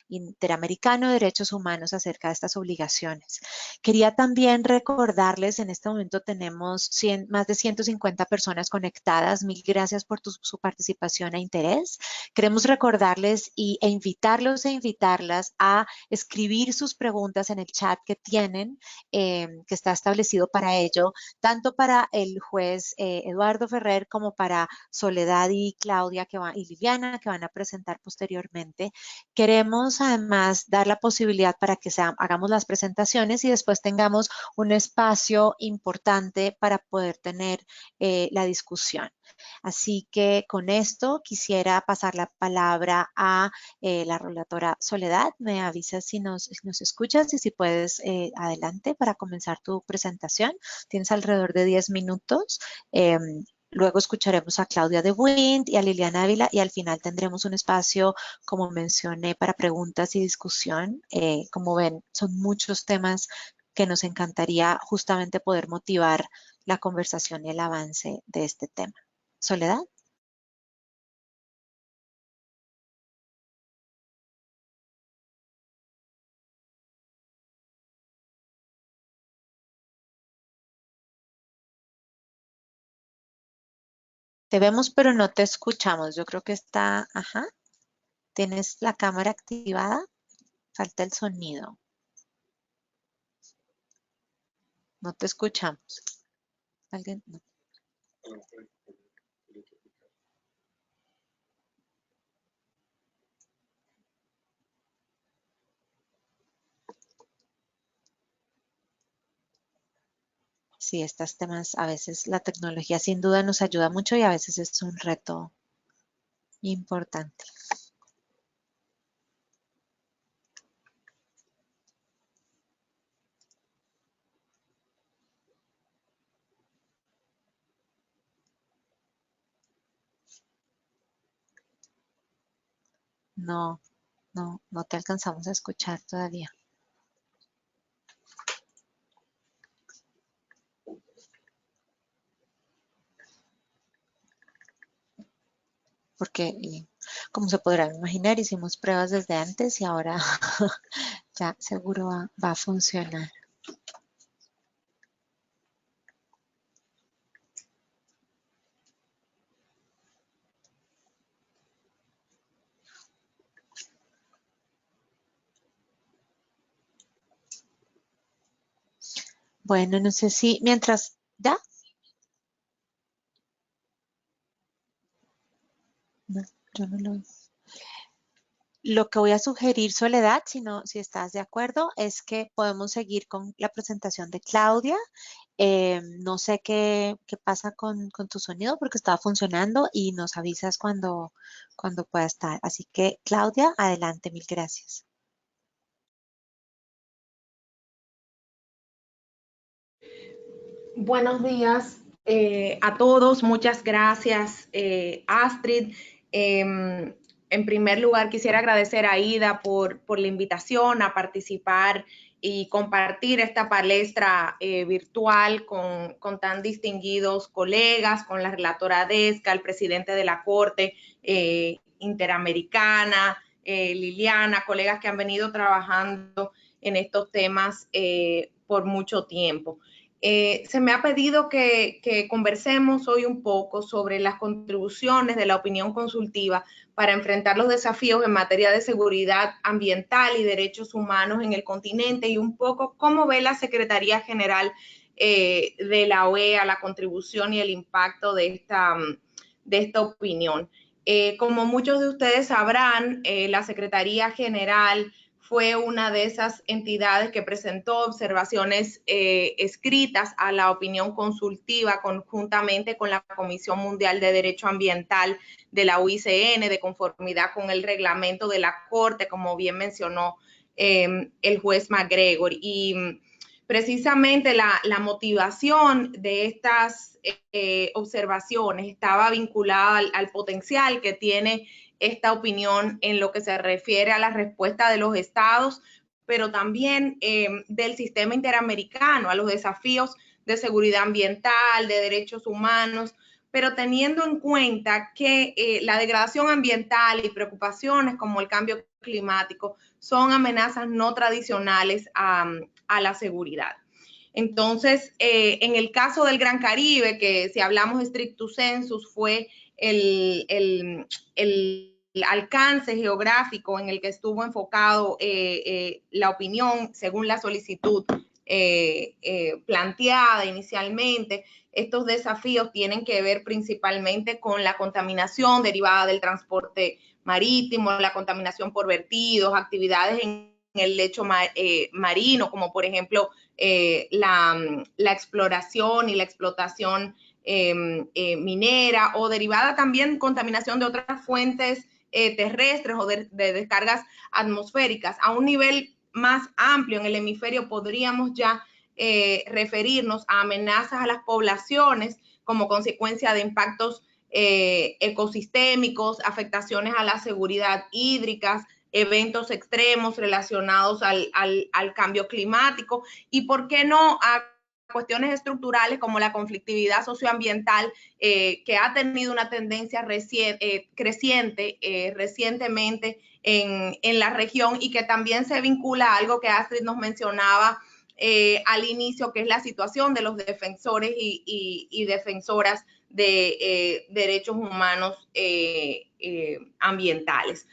interamericano de derechos humanos acerca de estas obligaciones. Quería también recordarles, en este momento tenemos más de 150 personas conectadas. Mil gracias por su participación e interés. Queremos recordarles e invitarlos e invitarlas a escribir sus preguntas en el chat que tienen, que está establecido para ello, tanto para el juez Eduardo Ferrer como para Soledad y Claudia y Liliana, que van a presentar posteriormente. Queremos además dar la posibilidad para que hagamos las presentaciones y después tengamos un espacio importante para poder tener la discusión. Así que con esto quisiera pasar la palabra a la relatora Soledad. Me avisas si nos escuchas y si puedes adelante para comenzar tu presentación. Tienes alrededor de 10 minutos. Luego escucharemos a Claudia de Wind y a Liliana Ávila y al final tendremos un espacio, como mencioné, para preguntas y discusión. Como ven, son muchos temas que nos encantaría justamente poder motivar la conversación y el avance de este tema. Soledad. Te vemos, pero no te escuchamos. Yo creo que está, ajá. ¿Tienes la cámara activada? Falta el sonido. No te escuchamos. ¿Alguien? No. Sí, estos temas, a veces la tecnología sin duda nos ayuda mucho y a veces es un reto importante. No te alcanzamos a escuchar todavía. Porque, como se podrán imaginar, hicimos pruebas desde antes y ahora ya seguro va a funcionar. Bueno, no sé si mientras, ¿ya? No, yo no lo veo. Lo que voy a sugerir, Soledad, si estás de acuerdo, es que podemos seguir con la presentación de Claudia. No sé qué pasa con tu sonido porque estaba funcionando y nos avisas cuando pueda estar. Así que, Claudia, adelante, mil gracias. Buenos días a todos, muchas gracias Astrid. En primer lugar quisiera agradecer a Aida por la invitación a participar y compartir esta palestra virtual con tan distinguidos colegas, con la relatora Desca, el presidente de la Corte Interamericana, Liliana, colegas que han venido trabajando en estos temas por mucho tiempo. Se me ha pedido que conversemos hoy un poco sobre las contribuciones de la opinión consultiva para enfrentar los desafíos en materia de seguridad ambiental y derechos humanos en el continente, y un poco cómo ve la Secretaría General de la OEA la contribución y el impacto de esta opinión. Como muchos de ustedes sabrán, la Secretaría General fue una de esas entidades que presentó observaciones escritas a la opinión consultiva conjuntamente con la Comisión Mundial de Derecho Ambiental de la UICN, de conformidad con el reglamento de la Corte, como bien mencionó el juez McGregor. Y precisamente la motivación de estas observaciones estaba vinculada al potencial que tiene esta opinión en lo que se refiere a la respuesta de los estados, pero también del sistema interamericano, a los desafíos de seguridad ambiental, de derechos humanos, pero teniendo en cuenta que la degradación ambiental y preocupaciones como el cambio climático son amenazas no tradicionales a la seguridad. Entonces, en el caso del Gran Caribe, que si hablamos stricto sensus fue el alcance geográfico en el que estuvo enfocado la opinión según la solicitud planteada inicialmente. Estos desafíos tienen que ver principalmente con la contaminación derivada del transporte marítimo, la contaminación por vertidos, actividades en el lecho marino, como por ejemplo la exploración y la explotación minera, o derivada también contaminación de otras fuentes terrestres o de descargas atmosféricas. A un nivel más amplio en el hemisferio podríamos ya referirnos a amenazas a las poblaciones como consecuencia de impactos ecosistémicos, afectaciones a la seguridad hídrica, eventos extremos relacionados al cambio climático, y por qué no a cuestiones estructurales como la conflictividad socioambiental que ha tenido una tendencia creciente recientemente en la región, y que también se vincula a algo que Astrid nos mencionaba al inicio, que es la situación de los defensores y defensoras de derechos humanos ambientales.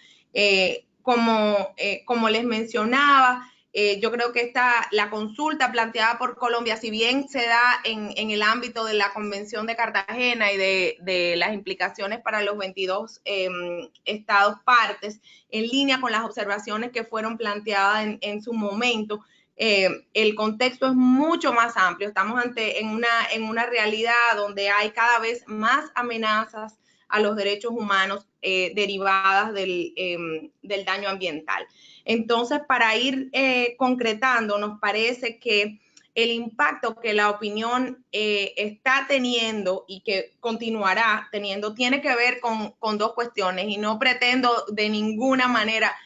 Como les mencionaba, yo creo que la consulta planteada por Colombia, si bien se da en el ámbito de la Convención de Cartagena y de las implicaciones para los 22 estados partes, en línea con las observaciones que fueron planteadas en su momento, el contexto es mucho más amplio. Estamos en una realidad donde hay cada vez más amenazas a los derechos humanos derivadas del daño ambiental. Entonces, para ir concretando, nos parece que el impacto que la opinión está teniendo y que continuará teniendo tiene que ver con dos cuestiones, y no pretendo de ninguna manera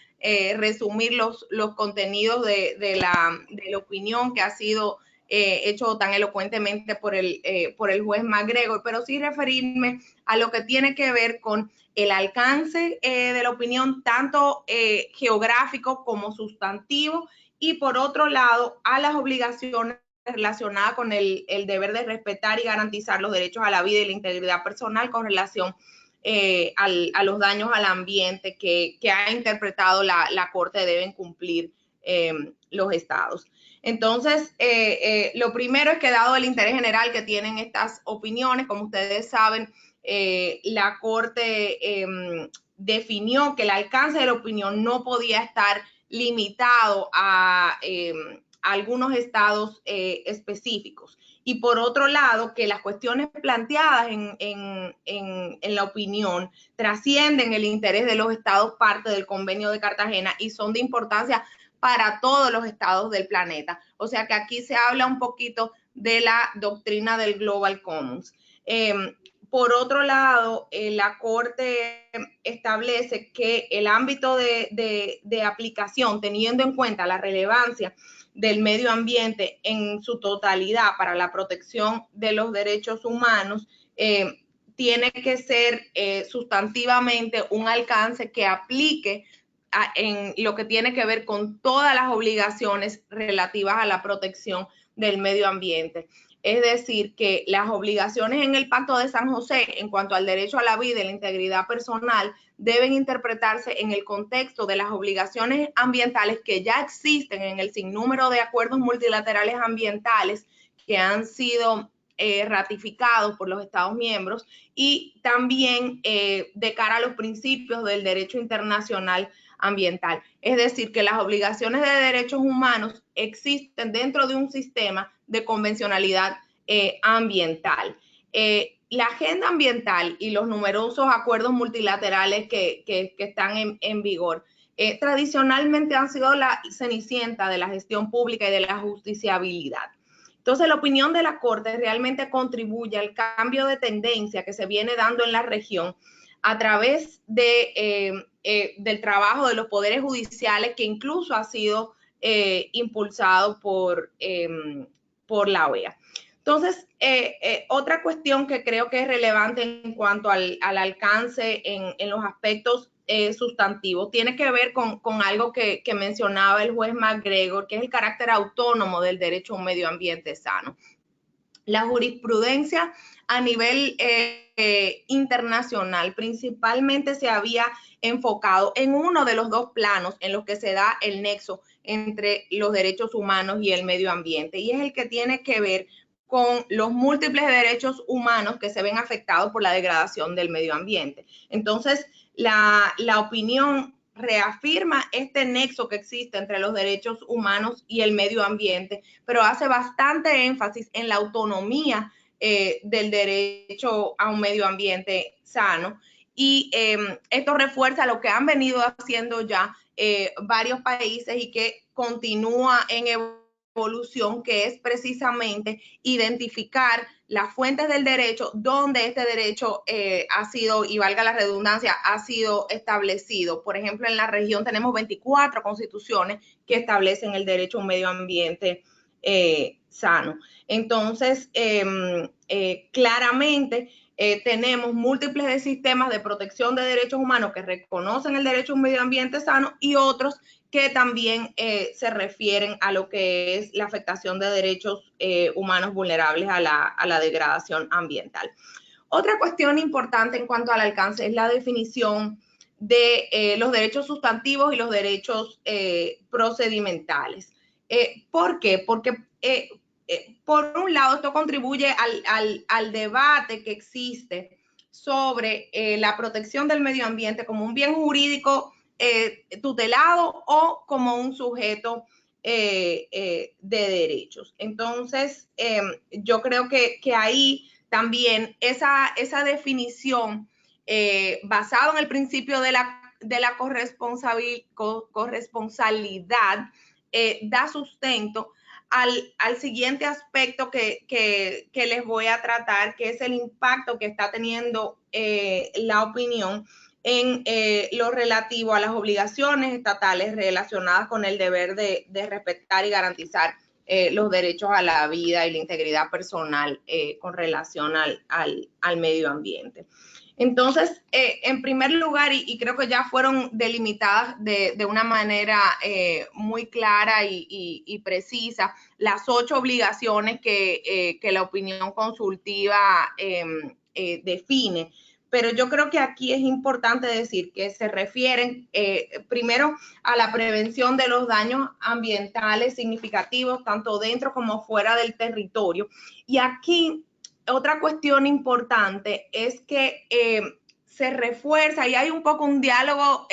resumir los contenidos de la opinión que ha sido hecho tan elocuentemente por el juez McGregor, pero sí referirme a lo que tiene que ver con el alcance de la opinión, tanto geográfico como sustantivo, y por otro lado, a las obligaciones relacionadas con el deber de respetar y garantizar los derechos a la vida y la integridad personal con relación a los daños al ambiente que ha interpretado la Corte deben cumplir los estados. Entonces, lo primero es que, dado el interés general que tienen estas opiniones, como ustedes saben, la Corte definió que el alcance de la opinión no podía estar limitado a algunos estados específicos. Y por otro lado, que las cuestiones planteadas en la opinión trascienden el interés de los estados parte del Convenio de Cartagena y son de importancia para todos los estados del planeta. O sea que aquí se habla un poquito de la doctrina del Global Commons. Por otro lado, la Corte establece que el ámbito de aplicación, teniendo en cuenta la relevancia del medio ambiente en su totalidad para la protección de los derechos humanos, tiene que ser sustantivamente un alcance que aplique en lo que tiene que ver con todas las obligaciones relativas a la protección del medio ambiente. Es decir, que las obligaciones en el Pacto de San José en cuanto al derecho a la vida y la integridad personal deben interpretarse en el contexto de las obligaciones ambientales que ya existen en el sinnúmero de acuerdos multilaterales ambientales que han sido ratificados por los Estados miembros, y también de cara a los principios del derecho internacional ambiental. Es decir, que las obligaciones de derechos humanos existen dentro de un sistema de convencionalidad ambiental. La agenda ambiental y los numerosos acuerdos multilaterales que están en vigor tradicionalmente han sido la cenicienta de la gestión pública y de la justiciabilidad. Entonces, la opinión de la Corte realmente contribuye al cambio de tendencia que se viene dando en la región a través de, del trabajo de los poderes judiciales, que incluso ha sido impulsado por la OEA. Entonces, otra cuestión que creo que es relevante en cuanto al alcance en los aspectos sustantivos tiene que ver con algo que mencionaba el juez McGregor, que es el carácter autónomo del derecho a un medio ambiente sano. La jurisprudencia a nivel internacional principalmente se había enfocado en uno de los dos planos en los que se da el nexo entre los derechos humanos y el medio ambiente, y es el que tiene que ver con los múltiples derechos humanos que se ven afectados por la degradación del medio ambiente. Entonces, la opinión reafirma este nexo que existe entre los derechos humanos y el medio ambiente, pero hace bastante énfasis en la autonomía del derecho a un medio ambiente sano, y esto refuerza lo que han venido haciendo ya varios países y que continúa en evolución, que es precisamente identificar las fuentes del derecho donde este derecho ha sido, y valga la redundancia, ha sido establecido. Por ejemplo, en la región tenemos 24 constituciones que establecen el derecho a un medio ambiente sano. Entonces, claramente tenemos múltiples sistemas de protección de derechos humanos que reconocen el derecho a un medio ambiente sano, y otros que también se refieren a lo que es la afectación de derechos humanos vulnerables a la degradación ambiental. Otra cuestión importante en cuanto al alcance es la definición de los derechos sustantivos y los derechos procedimentales. ¿Por qué? Porque por un lado esto contribuye al debate que existe sobre la protección del medio ambiente como un bien jurídico tutelado o como un sujeto de derechos. Entonces, yo creo que ahí también esa definición basada en el principio de la corresponsalidad da sustento al siguiente aspecto que les voy a tratar, que es el impacto que está teniendo la opinión en lo relativo a las obligaciones estatales relacionadas con el deber de respetar y garantizar los derechos a la vida y la integridad personal con relación al medio ambiente. Entonces, en primer lugar, y creo que ya fueron delimitadas de una manera muy clara y precisa, las 8 obligaciones que la opinión consultiva define. Pero yo creo que aquí es importante decir que se refieren primero a la prevención de los daños ambientales significativos, tanto dentro como fuera del territorio. Y aquí otra cuestión importante es que se refuerza, y hay un poco un diálogo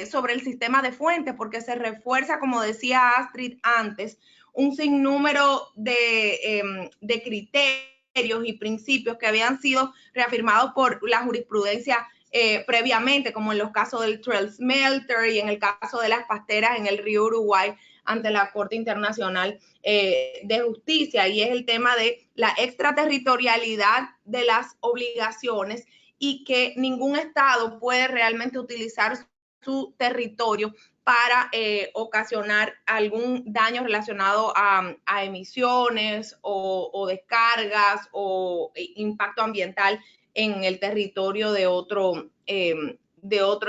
sobre el sistema de fuentes, porque se refuerza, como decía Astrid antes, un sinnúmero de criterios y principios que habían sido reafirmados por la jurisprudencia previamente, como en los casos del Trail Smelter y en el caso de las pasteras en el río Uruguay ante la Corte Internacional de Justicia, y es el tema de la extraterritorialidad de las obligaciones y que ningún Estado puede realmente utilizar su territorio para ocasionar algún daño relacionado a emisiones o descargas o impacto ambiental en el territorio de otro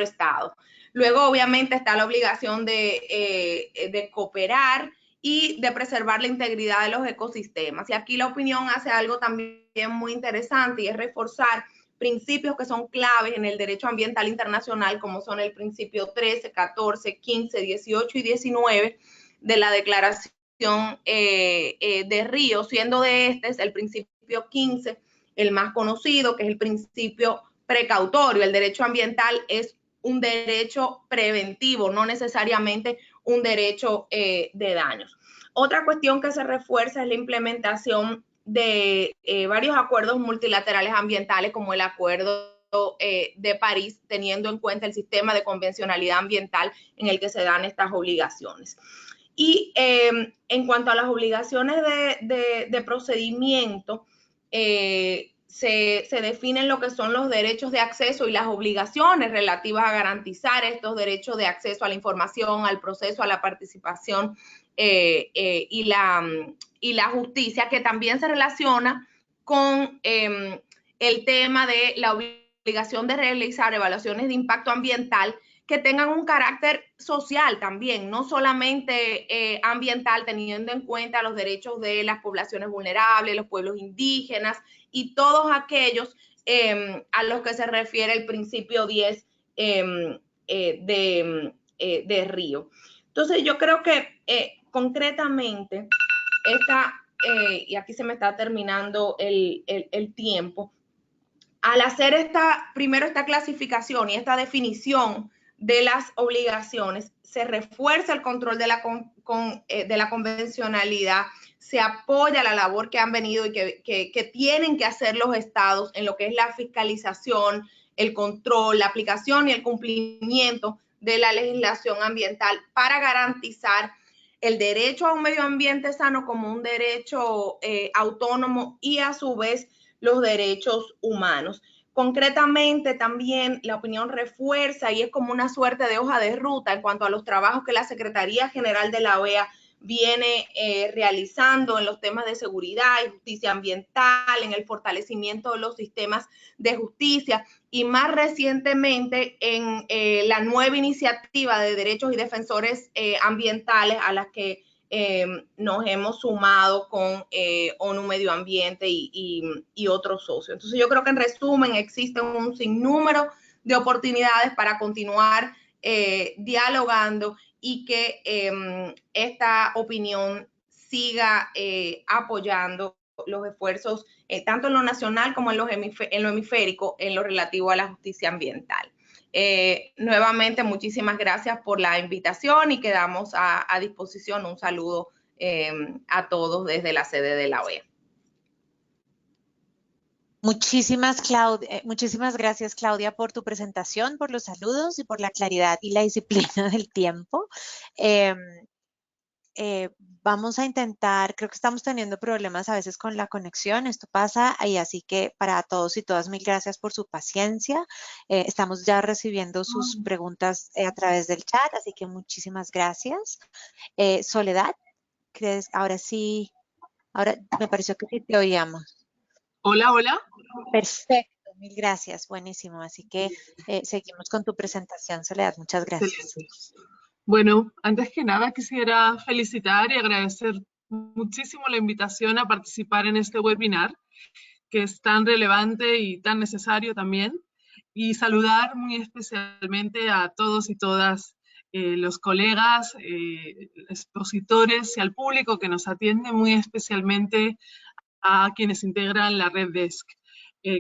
Estado. Luego, obviamente, está la obligación de cooperar y de preservar la integridad de los ecosistemas. Y aquí la opinión hace algo también muy interesante y es reforzar principios que son claves en el derecho ambiental internacional, como son el principio 13, 14, 15, 18 y 19 de la Declaración de Río, siendo de este el principio 15 el más conocido, que es el principio precautorio. El derecho ambiental es un derecho preventivo, no necesariamente un derecho de daños. Otra cuestión que se refuerza es la implementación de varios acuerdos multilaterales ambientales, como el Acuerdo de París, teniendo en cuenta el sistema de convencionalidad ambiental en el que se dan estas obligaciones. Y en cuanto a las obligaciones de procedimiento, se definen lo que son los derechos de acceso y las obligaciones relativas a garantizar estos derechos de acceso a la información, al proceso, a la participación y la justicia, que también se relaciona con el tema de la obligación de realizar evaluaciones de impacto ambiental que tengan un carácter social también, no solamente ambiental, teniendo en cuenta los derechos de las poblaciones vulnerables, los pueblos indígenas y todos aquellos a los que se refiere el principio 10 de Río. Entonces, yo creo que concretamente, y aquí se me está terminando el tiempo, al hacer primero esta clasificación y esta definición de las obligaciones, se refuerza el control de la convencionalidad, se apoya la labor que han venido y que tienen que hacer los estados en lo que es la fiscalización, el control, la aplicación y el cumplimiento de la legislación ambiental para garantizar el derecho a un medio ambiente sano como un derecho autónomo y a su vez los derechos humanos. Concretamente, también la opinión refuerza y es como una suerte de hoja de ruta en cuanto a los trabajos que la Secretaría General de la OEA viene realizando en los temas de seguridad y justicia ambiental, en el fortalecimiento de los sistemas de justicia y más recientemente en la nueva iniciativa de derechos y defensores ambientales a las que nos hemos sumado con ONU Medio Ambiente y otros socios. Entonces yo creo que en resumen existen un sinnúmero de oportunidades para continuar dialogando y que esta opinión siga apoyando los esfuerzos tanto en lo nacional como en lo hemisférico en lo relativo a la justicia ambiental. Nuevamente, muchísimas gracias por la invitación y quedamos a disposición. Un saludo a todos desde la sede de la OEA. Muchísimas gracias, Claudia, por tu presentación, por los saludos y por la claridad y la disciplina del tiempo. Vamos a intentar, creo que estamos teniendo problemas a veces con la conexión, esto pasa, y así que para todos y todas, mil gracias por su paciencia. Estamos ya recibiendo sus preguntas a través del chat, así que muchísimas gracias. Soledad, ¿crees? Ahora sí, ahora me pareció que sí te oíamos. Hola, hola. Perfecto, mil gracias, buenísimo. Así que seguimos con tu presentación, Soledad. Muchas gracias. Bueno, antes que nada quisiera felicitar y agradecer muchísimo la invitación a participar en este webinar, que es tan relevante y tan necesario también, y saludar muy especialmente a todos y todas los colegas, expositores y al público que nos atiende, muy especialmente a quienes integran la red DESC.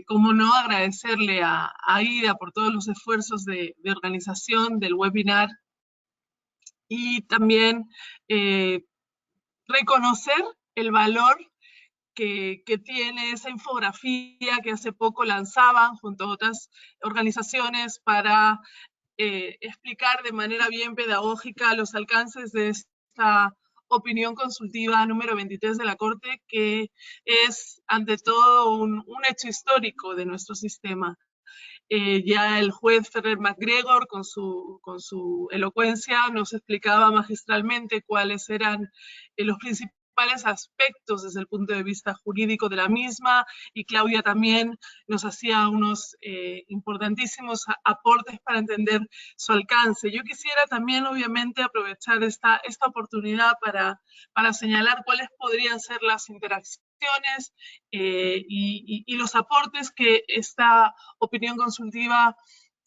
Cómo no agradecerle a Aida por todos los esfuerzos de organización del webinar y también reconocer el valor que tiene esa infografía que hace poco lanzaban junto a otras organizaciones para explicar de manera bien pedagógica los alcances de esta opinión consultiva número 23 de la Corte, que es ante todo un hecho histórico de nuestro sistema. Ya el juez Ferrer MacGregor, con su elocuencia, nos explicaba magistralmente cuáles eran los principales principales aspectos desde el punto de vista jurídico de la misma, y Claudia también nos hacía unos importantísimos aportes para entender su alcance. Yo quisiera también, obviamente, aprovechar esta oportunidad para señalar cuáles podrían ser las interacciones y los aportes que esta opinión consultiva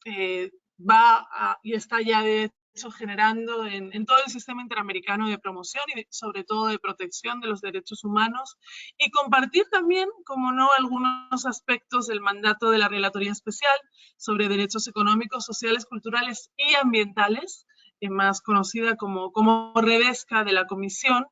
y está ya de hecho generando en todo el sistema interamericano de promoción y sobre todo de protección de los derechos humanos, y compartir también, como no, algunos aspectos del mandato de la Relatoría Especial sobre Derechos Económicos, Sociales, Culturales y Ambientales, más conocida como Redesca de la Comisión,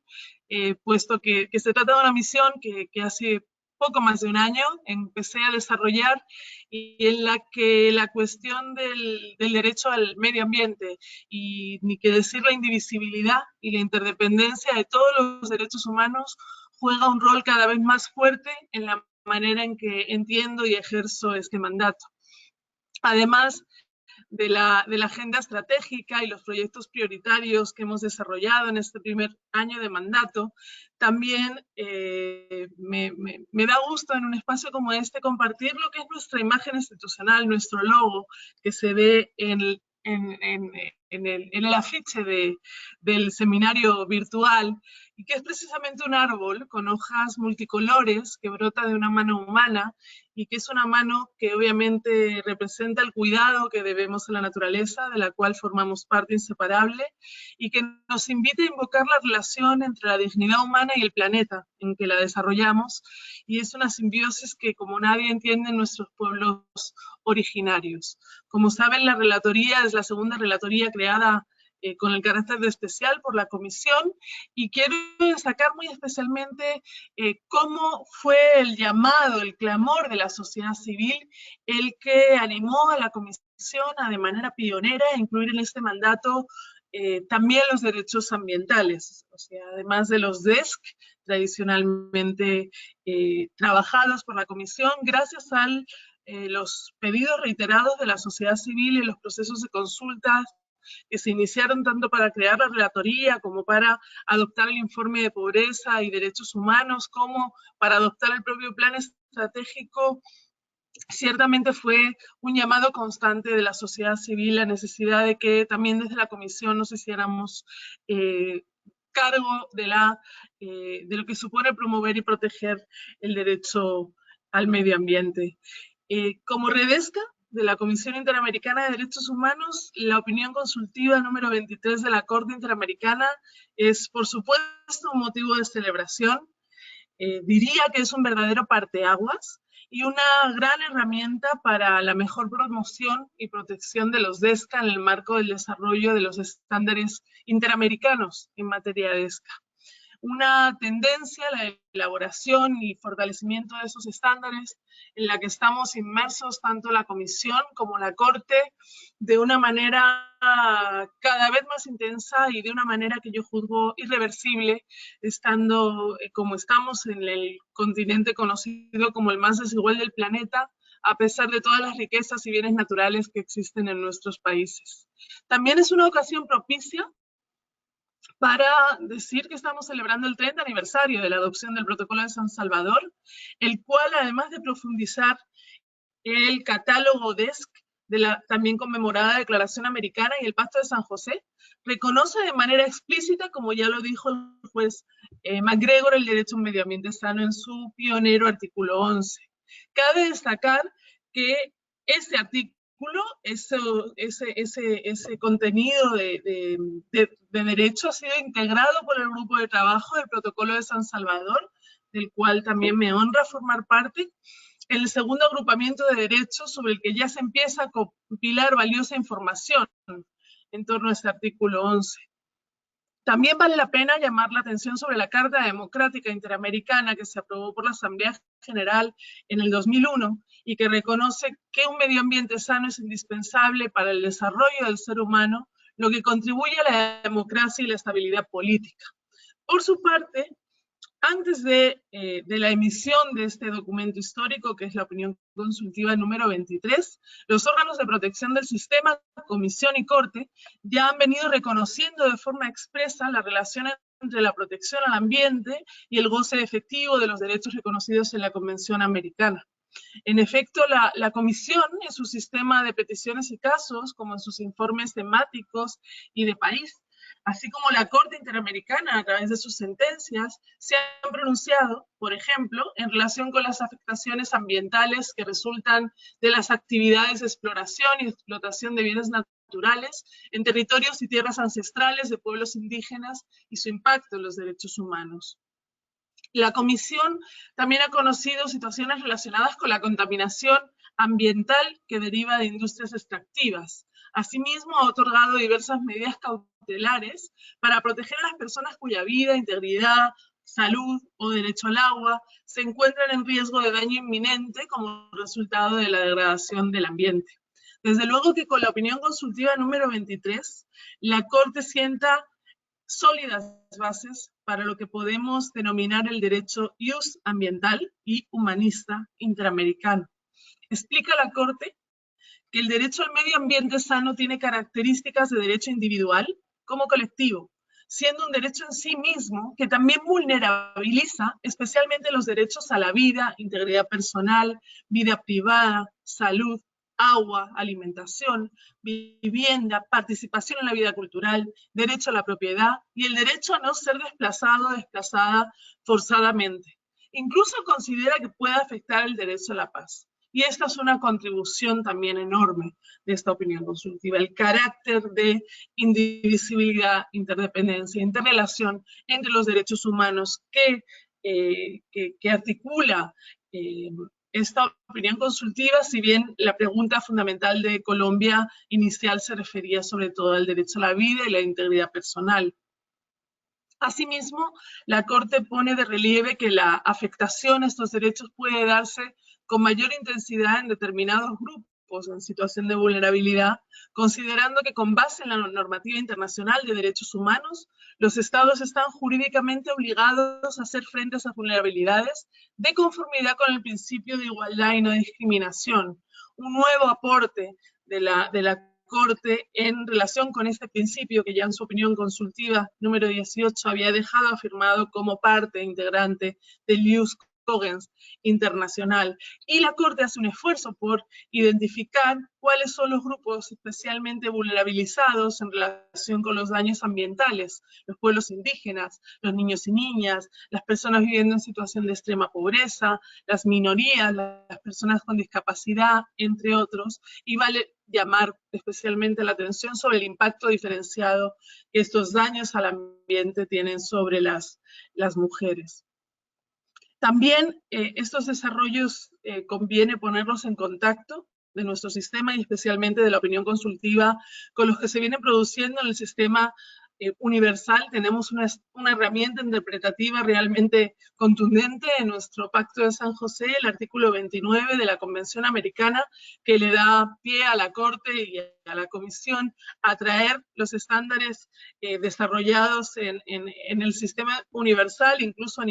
puesto que se trata de una misión que hace poco más de un año empecé a desarrollar, y en la que la cuestión del derecho al medio ambiente, y ni que decir la indivisibilidad y la interdependencia de todos los derechos humanos, juega un rol cada vez más fuerte en la manera en que entiendo y ejerzo este mandato. Además de la agenda estratégica y los proyectos prioritarios que hemos desarrollado en este primer año de mandato, también me da gusto en un espacio como este compartir lo que es nuestra imagen institucional, nuestro logo, que se ve en el afiche del seminario virtual, y que es precisamente un árbol con hojas multicolores que brota de una mano humana, y que es una mano que obviamente representa el cuidado que debemos a la naturaleza, de la cual formamos parte inseparable, y que nos invita a invocar la relación entre la dignidad humana y el planeta en que la desarrollamos, y es una simbiosis que como nadie entiende en nuestros pueblos originarios. Como saben, la relatoría es la segunda relatoría creada con el carácter de especial por la Comisión, y quiero destacar muy especialmente cómo fue el llamado, el clamor de la sociedad civil el que animó a la Comisión a de manera pionera a incluir en este mandato también los derechos ambientales, o sea, además de los DESC tradicionalmente trabajados por la Comisión, gracias a los pedidos reiterados de la sociedad civil y los procesos de consultas que se iniciaron tanto para crear la relatoría como para adoptar el informe de pobreza y derechos humanos, como para adoptar el propio plan estratégico. Ciertamente fue un llamado constante de la sociedad civil, la necesidad de que también desde la Comisión nos hiciéramos cargo de lo que supone promover y proteger el derecho al medio ambiente. Como Redesca de la Comisión Interamericana de Derechos Humanos, la opinión consultiva número 23 de la Corte Interamericana es, por supuesto, un motivo de celebración. Diría que es un verdadero parteaguas y una gran herramienta para la mejor promoción y protección de los DESCA en el marco del desarrollo de los estándares interamericanos en materia de DESCA. Una tendencia a la elaboración y fortalecimiento de esos estándares en la que estamos inmersos tanto la Comisión como la Corte de una manera cada vez más intensa y de una manera que yo juzgo irreversible, estando como estamos en el continente conocido como el más desigual del planeta, a pesar de todas las riquezas y bienes naturales que existen en nuestros países. También es una ocasión propicia para decir que estamos celebrando el 30 aniversario de la adopción del Protocolo de San Salvador, el cual, además de profundizar el catálogo DESC de la también conmemorada Declaración Americana y el Pacto de San José, reconoce de manera explícita, como ya lo dijo el juez McGregor, el derecho a un medio ambiente sano en su pionero artículo 11. Cabe destacar que ese artículo, ese contenido de derecho ha sido integrado por el grupo de trabajo del Protocolo de San Salvador, del cual también me honra formar parte, el segundo agrupamiento de derechos sobre el que ya se empieza a compilar valiosa información en torno a este artículo 11. También vale la pena llamar la atención sobre la Carta Democrática Interamericana que se aprobó por la Asamblea General en el 2001 y que reconoce que un medio ambiente sano es indispensable para el desarrollo del ser humano, lo que contribuye a la democracia y la estabilidad política. Por su parte, antes de la emisión de este documento histórico, que es la opinión consultiva número 23, los órganos de protección del sistema, Comisión y Corte, ya han venido reconociendo de forma expresa la relación entre la protección al ambiente y el goce efectivo de los derechos reconocidos en la Convención Americana. En efecto, la Comisión, en su sistema de peticiones y casos, como en sus informes temáticos y de país, así como la Corte Interamericana a través de sus sentencias, se han pronunciado, por ejemplo, en relación con las afectaciones ambientales que resultan de las actividades de exploración y explotación de bienes naturales en territorios y tierras ancestrales de pueblos indígenas y su impacto en los derechos humanos. La Comisión también ha conocido situaciones relacionadas con la contaminación ambiental que deriva de industrias extractivas. Asimismo, ha otorgado diversas medidas cautelares para proteger a las personas cuya vida, integridad, salud o derecho al agua se encuentran en riesgo de daño inminente como resultado de la degradación del ambiente. Desde luego que con la opinión consultiva número 23, la Corte sienta sólidas bases para lo que podemos denominar el derecho ius ambiental y humanista interamericano. Explica la Corte que el derecho al medio ambiente sano tiene características de derecho individual como colectivo, siendo un derecho en sí mismo que también vulnerabiliza especialmente los derechos a la vida, integridad personal, vida privada, salud, agua, alimentación, vivienda, participación en la vida cultural, derecho a la propiedad y el derecho a no ser desplazado o desplazada forzadamente. Incluso considera que puede afectar el derecho a la paz. Y esta es una contribución también enorme de esta opinión consultiva, el carácter de indivisibilidad, interdependencia, interrelación entre los derechos humanos que articula esta opinión consultiva, si bien la pregunta fundamental de Colombia inicial se refería sobre todo al derecho a la vida y la integridad personal. Asimismo, la Corte pone de relieve que la afectación a estos derechos puede darse con mayor intensidad en determinados grupos en situación de vulnerabilidad, considerando que con base en la normativa internacional de derechos humanos, los estados están jurídicamente obligados a hacer frente a esas vulnerabilidades de conformidad con el principio de igualdad y no discriminación. Un nuevo aporte de la Corte en relación con este principio que ya en su opinión consultiva número 18 había dejado afirmado como parte integrante del ius cogens internacional. Y la Corte hace un esfuerzo por identificar cuáles son los grupos especialmente vulnerabilizados en relación con los daños ambientales, los pueblos indígenas, los niños y niñas, las personas viviendo en situación de extrema pobreza, las minorías, las personas con discapacidad, entre otros, y vale llamar especialmente la atención sobre el impacto diferenciado que estos daños al ambiente tienen sobre las mujeres. También estos desarrollos conviene ponerlos en contacto de nuestro sistema y especialmente de la opinión consultiva con los que se vienen produciendo en el sistema universal. Tenemos una herramienta interpretativa realmente contundente en nuestro Pacto de San José, el artículo 29 de la Convención Americana, que le da pie a la Corte y a la Comisión a traer los estándares desarrollados en el sistema universal, incluso a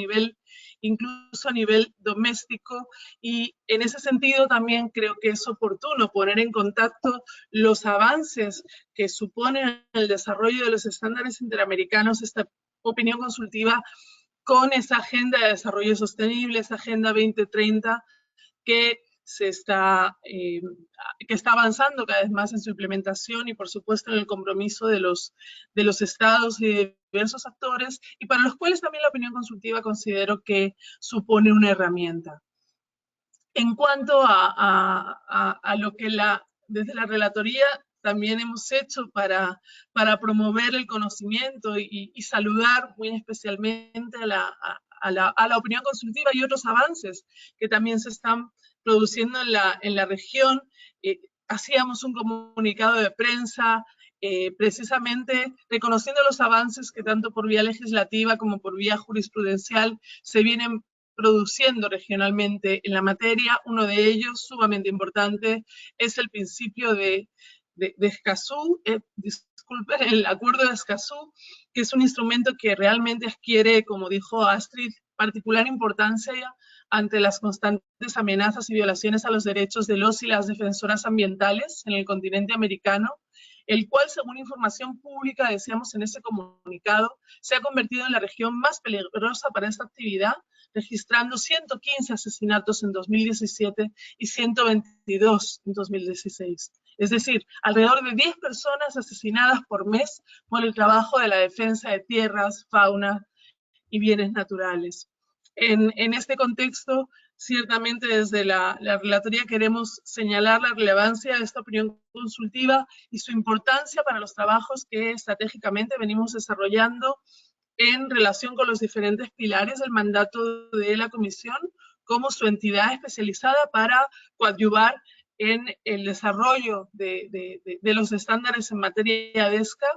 nivel doméstico, y en ese sentido también creo que es oportuno poner en contacto los avances que suponen el desarrollo de los estándares interamericanos, esta opinión consultiva, con esa agenda de desarrollo sostenible, esa agenda 2030 que está avanzando cada vez más en su implementación y por supuesto en el compromiso de los estados y de diversos actores, y para los cuales también la opinión consultiva considero que supone una herramienta. En cuanto a lo que desde la relatoría también hemos hecho para promover el conocimiento y saludar muy especialmente a la opinión consultiva y otros avances que también se están produciendo en la región. Hacíamos un comunicado de prensa precisamente reconociendo los avances que tanto por vía legislativa como por vía jurisprudencial se vienen produciendo regionalmente en la materia. Uno de ellos, sumamente importante, es el principio de Escazú, disculpen, el acuerdo de Escazú, que es un instrumento que realmente adquiere, como dijo Astrid, particular importancia ante las constantes amenazas y violaciones a los derechos de los y las defensoras ambientales en el continente americano. el cual, según información pública, decíamos en ese comunicado, se ha convertido en la región más peligrosa para esta actividad, registrando 115 asesinatos en 2017 y 122 en 2016. Es decir, alrededor de 10 personas asesinadas por mes por el trabajo de la defensa de tierras, fauna y bienes naturales. En este contexto, ciertamente desde la relatoría queremos señalar la relevancia de esta opinión consultiva y su importancia para los trabajos que estratégicamente venimos desarrollando en relación con los diferentes pilares del mandato de la Comisión, como su entidad especializada para coadyuvar en el desarrollo de los estándares en materia de ESCA.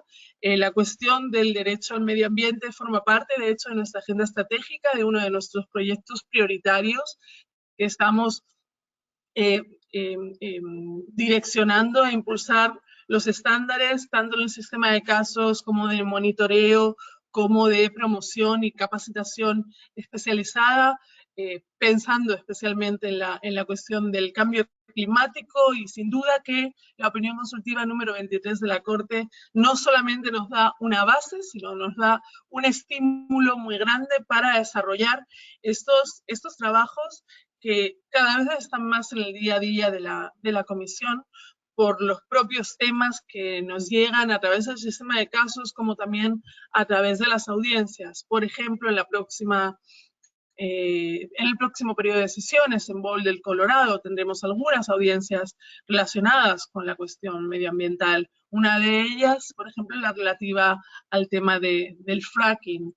La cuestión del derecho al medio ambiente forma parte, de hecho, de nuestra agenda estratégica, de uno de nuestros proyectos prioritarios que estamos direccionando a impulsar los estándares, tanto en el sistema de casos como de monitoreo, como de promoción y capacitación especializada, pensando especialmente en la cuestión del cambio climático, y sin duda que la opinión consultiva número 23 de la Corte no solamente nos da una base, sino nos da un estímulo muy grande para desarrollar estos trabajos que cada vez están más en el día a día de la Comisión, por los propios temas que nos llegan a través del sistema de casos, como también a través de las audiencias. Por ejemplo, en el próximo periodo de sesiones en Boulder del Colorado tendremos algunas audiencias relacionadas con la cuestión medioambiental. Una de ellas, por ejemplo, la relativa al tema del fracking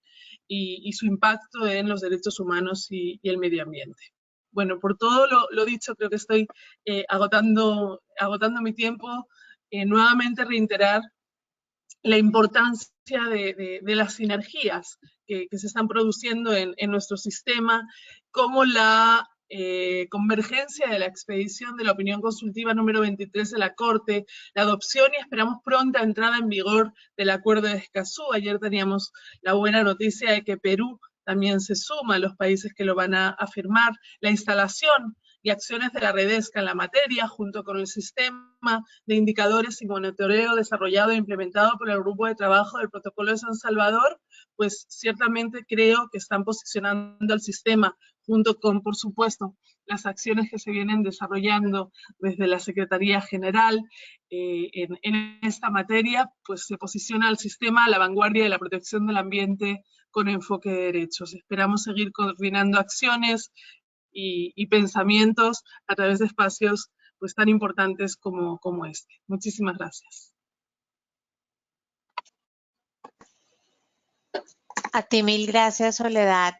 y su impacto en los derechos humanos y el medio ambiente. Bueno, por todo lo dicho, creo que estoy agotando mi tiempo. Nuevamente reiterar la importancia de las sinergias que se están produciendo en nuestro sistema, como la convergencia de la expedición de la opinión consultiva número 23 de la Corte, la adopción y esperamos pronta entrada en vigor del Acuerdo de Escazú. Ayer teníamos la buena noticia de que Perú también se suma a los países que lo van a firmar, la instalación y acciones de la red ESCA en la materia, junto con el sistema de indicadores y monitoreo desarrollado e implementado por el Grupo de Trabajo del Protocolo de San Salvador, pues ciertamente creo que están posicionando al sistema, junto con, por supuesto, las acciones que se vienen desarrollando desde la Secretaría General en esta materia, pues se posiciona al sistema a la vanguardia de la protección del ambiente con enfoque de derechos. Esperamos seguir coordinando acciones y pensamientos a través de espacios pues tan importantes como este. Muchísimas gracias. A ti mil gracias, Soledad,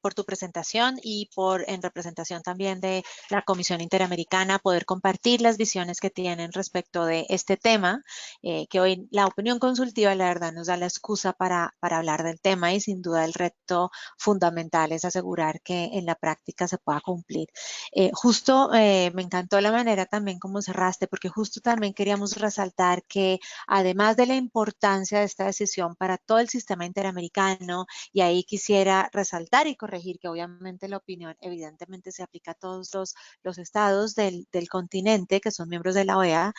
por tu presentación y en representación también de la Comisión Interamericana, poder compartir las visiones que tienen respecto de este tema, que hoy la opinión consultiva, la verdad, nos da la excusa para hablar del tema, y sin duda el reto fundamental es asegurar que en la práctica se pueda cumplir. Justo me encantó la manera también como cerraste, porque justo también queríamos resaltar que además de la importancia de esta decisión para todo el sistema interamericano, y ahí quisiera resaltar y corregir que obviamente la opinión evidentemente se aplica a todos los estados del continente que son miembros de la OEA,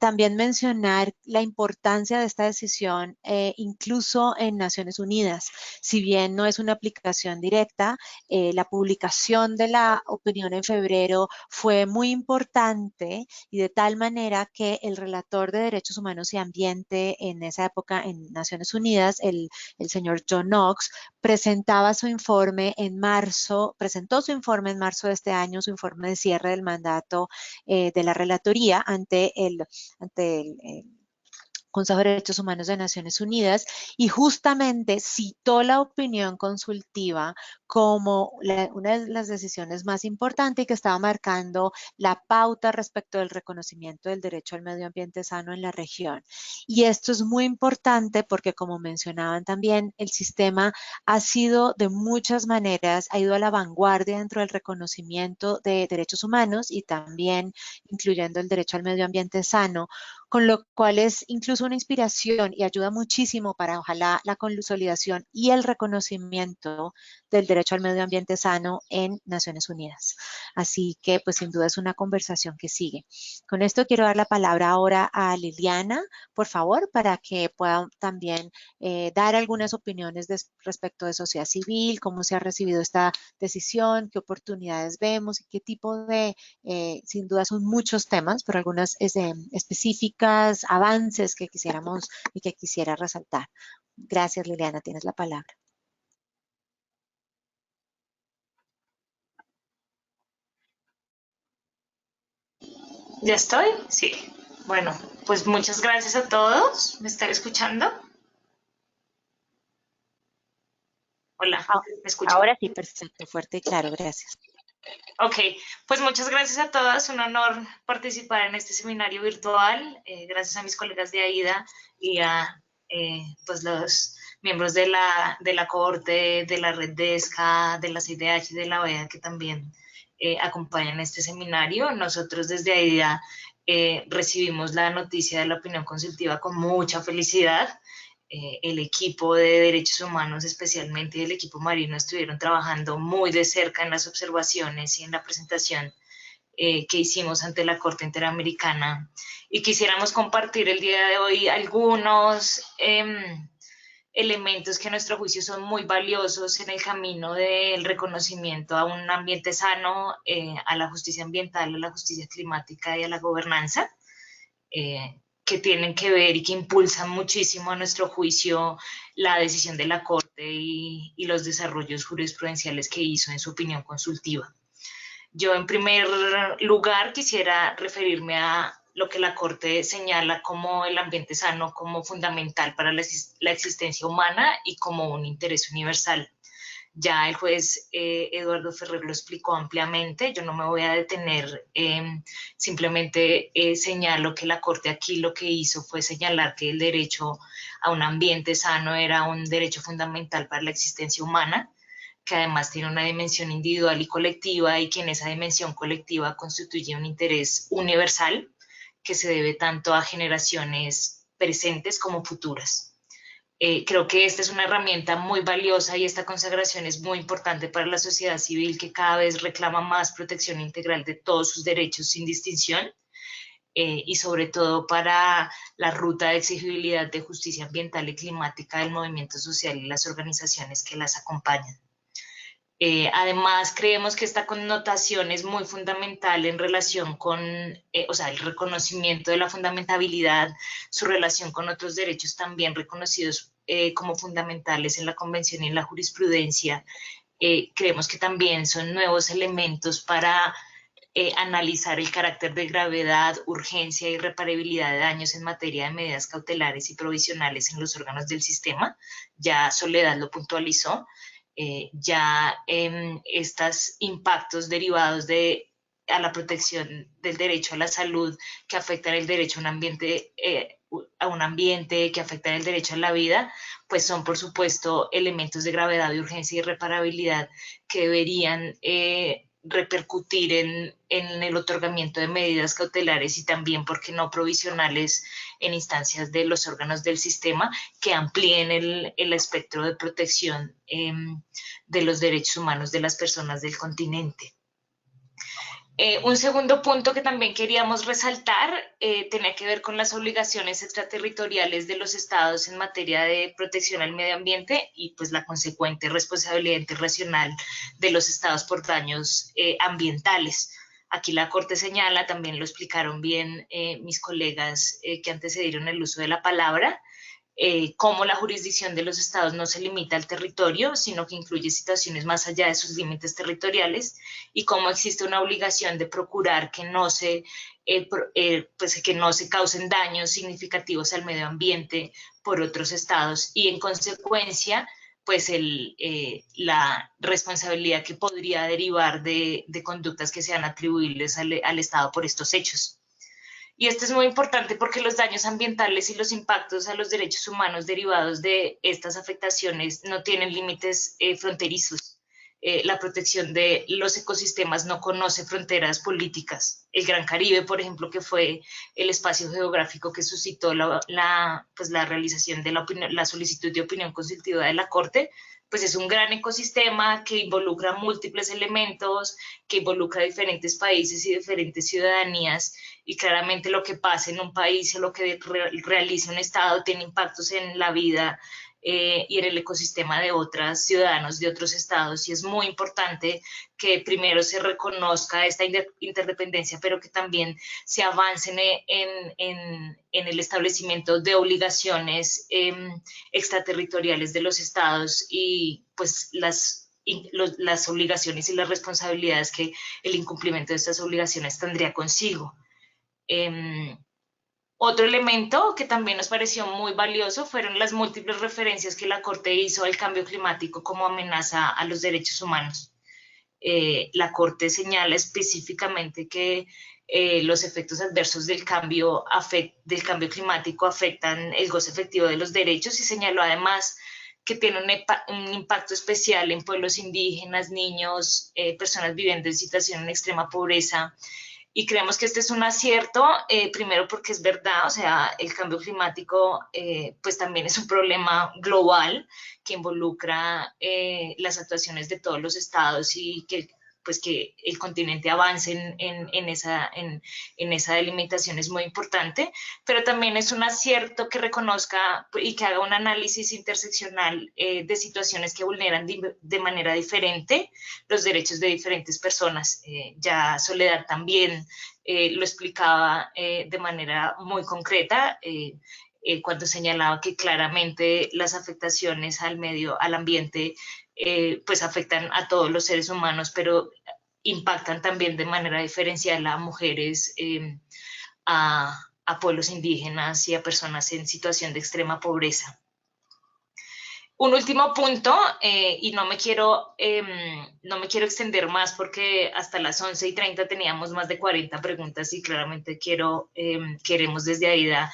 también mencionar la importancia de esta decisión incluso en Naciones Unidas. Si bien no es una aplicación directa, la publicación de la opinión en febrero fue muy importante, y de tal manera que el relator de Derechos Humanos y Ambiente en esa época en Naciones Unidas, el señor John Knox, presentó su informe en marzo de este año, su informe de cierre del mandato de la relatoría ante el Consejo de Derechos Humanos de Naciones Unidas, y justamente citó la opinión consultiva como una de las decisiones más importantes y que estaba marcando la pauta respecto del reconocimiento del derecho al medio ambiente sano en la región. Y esto es muy importante porque, como mencionaban también, el sistema ha sido de muchas maneras, ha ido a la vanguardia dentro del reconocimiento de derechos humanos y también incluyendo el derecho al medio ambiente sano, con lo cual es incluso una inspiración y ayuda muchísimo para ojalá la consolidación y el reconocimiento del derecho al medio ambiente sano en Naciones Unidas. Así que pues sin duda es una conversación que sigue. Con esto quiero dar la palabra ahora a Liliana, por favor, para que pueda también dar algunas opiniones respecto de sociedad civil, cómo se ha recibido esta decisión, qué oportunidades vemos y qué tipo de, sin duda son muchos temas, pero algunas específicas, avances que quisiéramos y que quisiera resaltar. Gracias, Liliana, tienes la palabra. ¿Ya estoy? Sí. Bueno, pues muchas gracias a todos. ¿Me están escuchando? Hola, ¿me escuchan? Ahora sí, perfecto, fuerte y claro, gracias. Ok, pues muchas gracias a todas. Un honor participar en este seminario virtual. Gracias a mis colegas de AIDA y a pues los miembros de la Corte, de la Red de ESCA, de la CIDH y de la OEA que también acompañan este seminario. Nosotros desde AIDA recibimos la noticia de la opinión consultiva con mucha felicidad. El equipo de derechos humanos, especialmente el equipo marino, estuvieron trabajando muy de cerca en las observaciones y en la presentación que hicimos ante la Corte Interamericana. Y quisiéramos compartir el día de hoy algunos elementos que a nuestro juicio son muy valiosos en el camino del reconocimiento a un ambiente sano, a la justicia ambiental, a la justicia climática y a la gobernanza. Que tienen que ver y que impulsan muchísimo a nuestro juicio la decisión de la Corte y los desarrollos jurisprudenciales que hizo en su opinión consultiva. Yo en primer lugar quisiera referirme a lo que la Corte señala como el ambiente sano como fundamental para la existencia humana y como un interés universal. Ya el juez Eduardo Ferrer lo explicó ampliamente, yo no me voy a detener, simplemente señalo que la Corte aquí lo que hizo fue señalar que el derecho a un ambiente sano era un derecho fundamental para la existencia humana, que además tiene una dimensión individual y colectiva y que en esa dimensión colectiva constituye un interés universal que se debe tanto a generaciones presentes como futuras. Creo que esta es una herramienta muy valiosa y esta consagración es muy importante para la sociedad civil que cada vez reclama más protección integral de todos sus derechos sin distinción y sobre todo para la ruta de exigibilidad de justicia ambiental y climática del movimiento social y las organizaciones que las acompañan. Además, creemos que esta connotación es muy fundamental en relación con, o sea, el reconocimiento de la fundamentabilidad, su relación con otros derechos también reconocidos como fundamentales en la Convención y en la jurisprudencia. Creemos que también son nuevos elementos para analizar el carácter de gravedad, urgencia y reparabilidad de daños en materia de medidas cautelares y provisionales en los órganos del sistema. Ya Soledad lo puntualizó. Ya estos impactos derivados a la protección del derecho a la salud que afectan el derecho a un ambiente, que afectan el derecho a la vida, pues son por supuesto elementos de gravedad, de urgencia y reparabilidad que deberían repercutir en el otorgamiento de medidas cautelares y también, ¿por qué no provisionales en instancias de los órganos del sistema que amplíen el espectro de protección de los derechos humanos de las personas del continente? Un segundo punto que también queríamos resaltar tenía que ver con las obligaciones extraterritoriales de los estados en materia de protección al medio ambiente y pues la consecuente responsabilidad internacional de los estados por daños ambientales. Aquí la Corte señala, también lo explicaron bien mis colegas que antecedieron el uso de la palabra, cómo la jurisdicción de los estados no se limita al territorio, sino que incluye situaciones más allá de sus límites territoriales y cómo existe una obligación de procurar que no se causen daños significativos al medio ambiente por otros estados y en consecuencia pues la responsabilidad que podría derivar de conductas que sean atribuibles al Estado por estos hechos. Y esto es muy importante porque los daños ambientales y los impactos a los derechos humanos derivados de estas afectaciones no tienen límites fronterizos. la protección de los ecosistemas no conoce fronteras políticas. El Gran Caribe, por ejemplo, que fue el espacio geográfico que suscitó la realización de la solicitud de opinión consultiva de la Corte, pues es un gran ecosistema que involucra múltiples elementos, que involucra diferentes países y diferentes ciudadanías, y claramente lo que pasa en un país o lo que realiza un Estado tiene impactos en la vida y en el ecosistema de otros ciudadanos de otros estados, y es muy importante que primero se reconozca esta interdependencia, pero que también se avance en el establecimiento de obligaciones extraterritoriales de los estados y pues las obligaciones y las responsabilidades que el incumplimiento de estas obligaciones tendría consigo. Otro elemento que también nos pareció muy valioso fueron las múltiples referencias que la Corte hizo al cambio climático como amenaza a los derechos humanos. La Corte señala específicamente que los efectos adversos del cambio climático afectan el goce efectivo de los derechos, y señaló además que tiene un impacto especial en pueblos indígenas, niños, personas viviendo en situación de extrema pobreza. Y creemos que este es un acierto, primero porque es verdad, o sea, el cambio climático pues también es un problema global que involucra las actuaciones de todos los estados, y que el continente avance en esa delimitación es muy importante, pero también es un acierto que reconozca y que haga un análisis interseccional de situaciones que vulneran de manera diferente los derechos de diferentes personas. Ya Soledad también lo explicaba de manera muy concreta cuando señalaba que claramente las afectaciones al ambiente pues afectan a todos los seres humanos, pero impactan también de manera diferencial a mujeres, a pueblos indígenas y a personas en situación de extrema pobreza. Un último punto, y no me quiero extender más porque hasta las 11:30 teníamos más de 40 preguntas y claramente queremos desde AIDA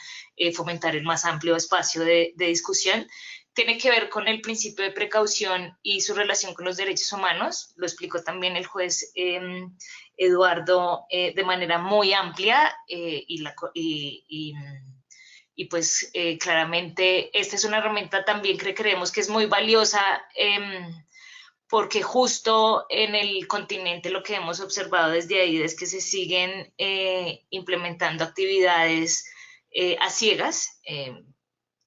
fomentar el más amplio espacio de discusión. Tiene que ver con el principio de precaución y su relación con los derechos humanos. Lo explicó también el juez Eduardo de manera muy amplia y pues claramente esta es una herramienta también que creemos que es muy valiosa porque justo en el continente lo que hemos observado desde ahí es que se siguen implementando actividades a ciegas.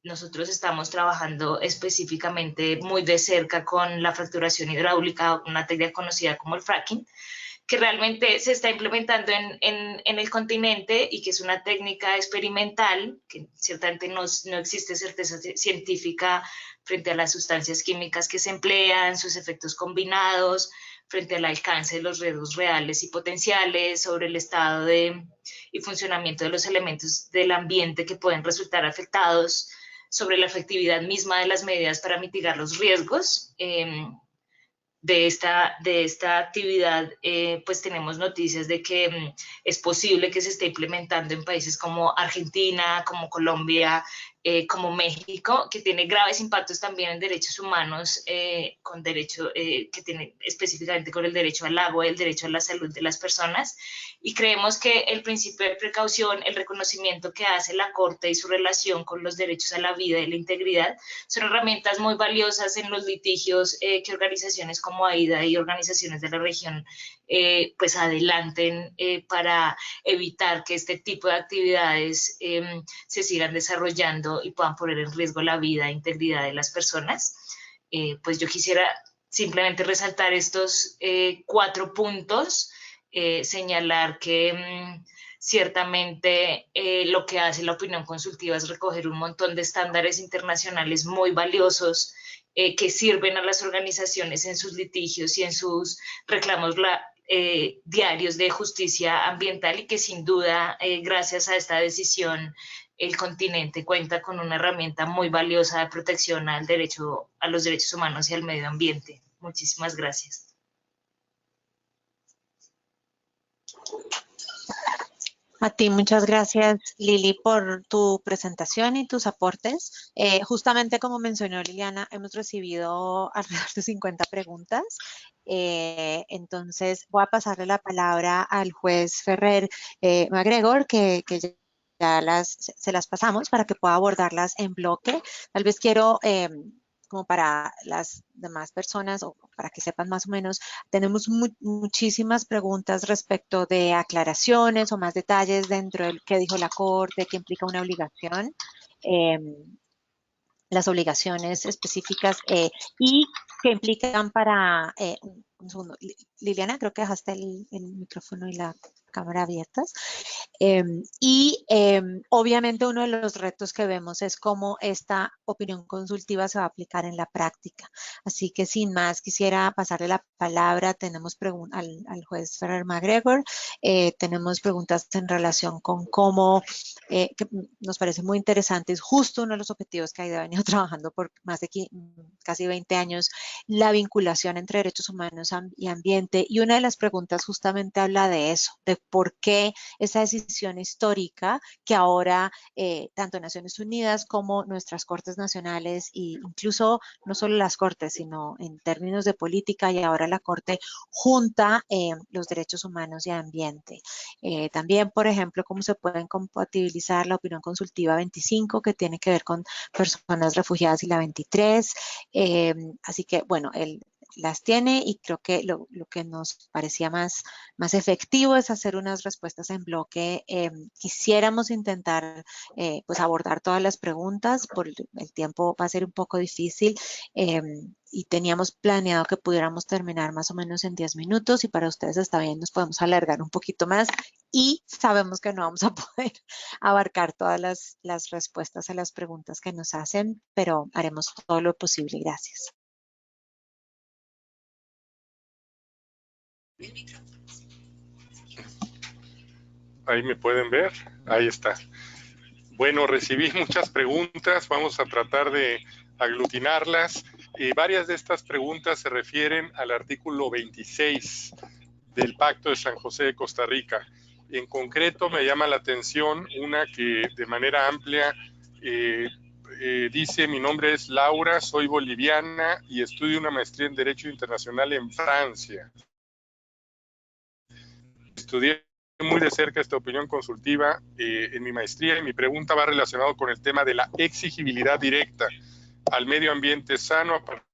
Nosotros estamos trabajando específicamente muy de cerca con la fracturación hidráulica, una técnica conocida como el fracking, que realmente se está implementando en el continente y que es una técnica experimental, que ciertamente no existe certeza científica frente a las sustancias químicas que se emplean, sus efectos combinados, frente al alcance de los riesgos reales y potenciales, sobre el estado y funcionamiento de los elementos del ambiente que pueden resultar afectados, sobre la efectividad misma de las medidas para mitigar los riesgos. De esta actividad, pues tenemos noticias de que es posible que se esté implementando en países como Argentina, como Colombia, como México, que tiene graves impactos también en derechos humanos, que tiene específicamente con el derecho al agua y el derecho a la salud de las personas. Y creemos que el principio de precaución, el reconocimiento que hace la Corte y su relación con los derechos a la vida y la integridad son herramientas muy valiosas en los litigios que organizaciones como AIDA y organizaciones de la región pues adelanten para evitar que este tipo de actividades se sigan desarrollando y puedan poner en riesgo la vida e integridad de las personas. Pues yo quisiera simplemente resaltar estos 4 puntos, señalar que ciertamente lo que hace la opinión consultiva es recoger un montón de estándares internacionales muy valiosos que sirven a las organizaciones en sus litigios y en sus reclamos diarios de justicia ambiental, y que sin duda, gracias a esta decisión, el continente cuenta con una herramienta muy valiosa de protección a los derechos humanos y al medio ambiente. Muchísimas gracias. A ti, muchas gracias, Lili, por tu presentación y tus aportes. Justamente como mencionó Liliana, hemos recibido alrededor de 50 preguntas. Entonces, voy a pasarle la palabra al juez Ferrer MacGregor, que ya se las pasamos para que pueda abordarlas en bloque. Tal vez quiero, como para las demás personas, o para que sepan más o menos, tenemos muchísimas preguntas respecto de aclaraciones o más detalles dentro del que dijo la Corte, que implica una obligación, las obligaciones específicas y que implican para... un segundo. Liliana, creo que dejaste el micrófono y la cámara abiertas. Obviamente uno de los retos que vemos es cómo esta opinión consultiva se va a aplicar en la práctica. Así que sin más, quisiera pasarle la palabra. Tenemos al juez Ferrer MacGregor. Tenemos preguntas en relación con cómo, que nos parece muy interesante, es justo uno de los objetivos que AIDA ha venido trabajando por más de casi 20 años, la vinculación entre derechos humanos y ambiente. Y una de las preguntas justamente habla de eso, de por qué esa decisión histórica que ahora tanto Naciones Unidas como nuestras cortes nacionales, e incluso no solo las cortes, sino en términos de política, y ahora la Corte junta los derechos humanos y ambiente. También, por ejemplo, cómo se pueden compatibilizar la opinión consultiva 25, que tiene que ver con personas refugiadas, y la 23. Así que, bueno, las tiene, y creo que lo que nos parecía más efectivo es hacer unas respuestas en bloque. Quisiéramos intentar pues abordar todas las preguntas, por el tiempo va a ser un poco difícil, y teníamos planeado que pudiéramos terminar más o menos en 10 minutos, y para ustedes está bien, nos podemos alargar un poquito más, y sabemos que no vamos a poder abarcar todas las respuestas a las preguntas que nos hacen, pero haremos todo lo posible. Gracias. Ahí me pueden ver, ahí está. Bueno, recibí muchas preguntas, vamos a tratar de aglutinarlas. Varias de estas preguntas se refieren al artículo 26 del Pacto de San José de Costa Rica. En concreto, me llama la atención una que de manera amplia dice: mi nombre es Laura, soy boliviana y estudio una maestría en Derecho Internacional en Francia. Estudié muy de cerca esta opinión consultiva en mi maestría, y mi pregunta va relacionado con el tema de la exigibilidad directa al medio ambiente sano a partir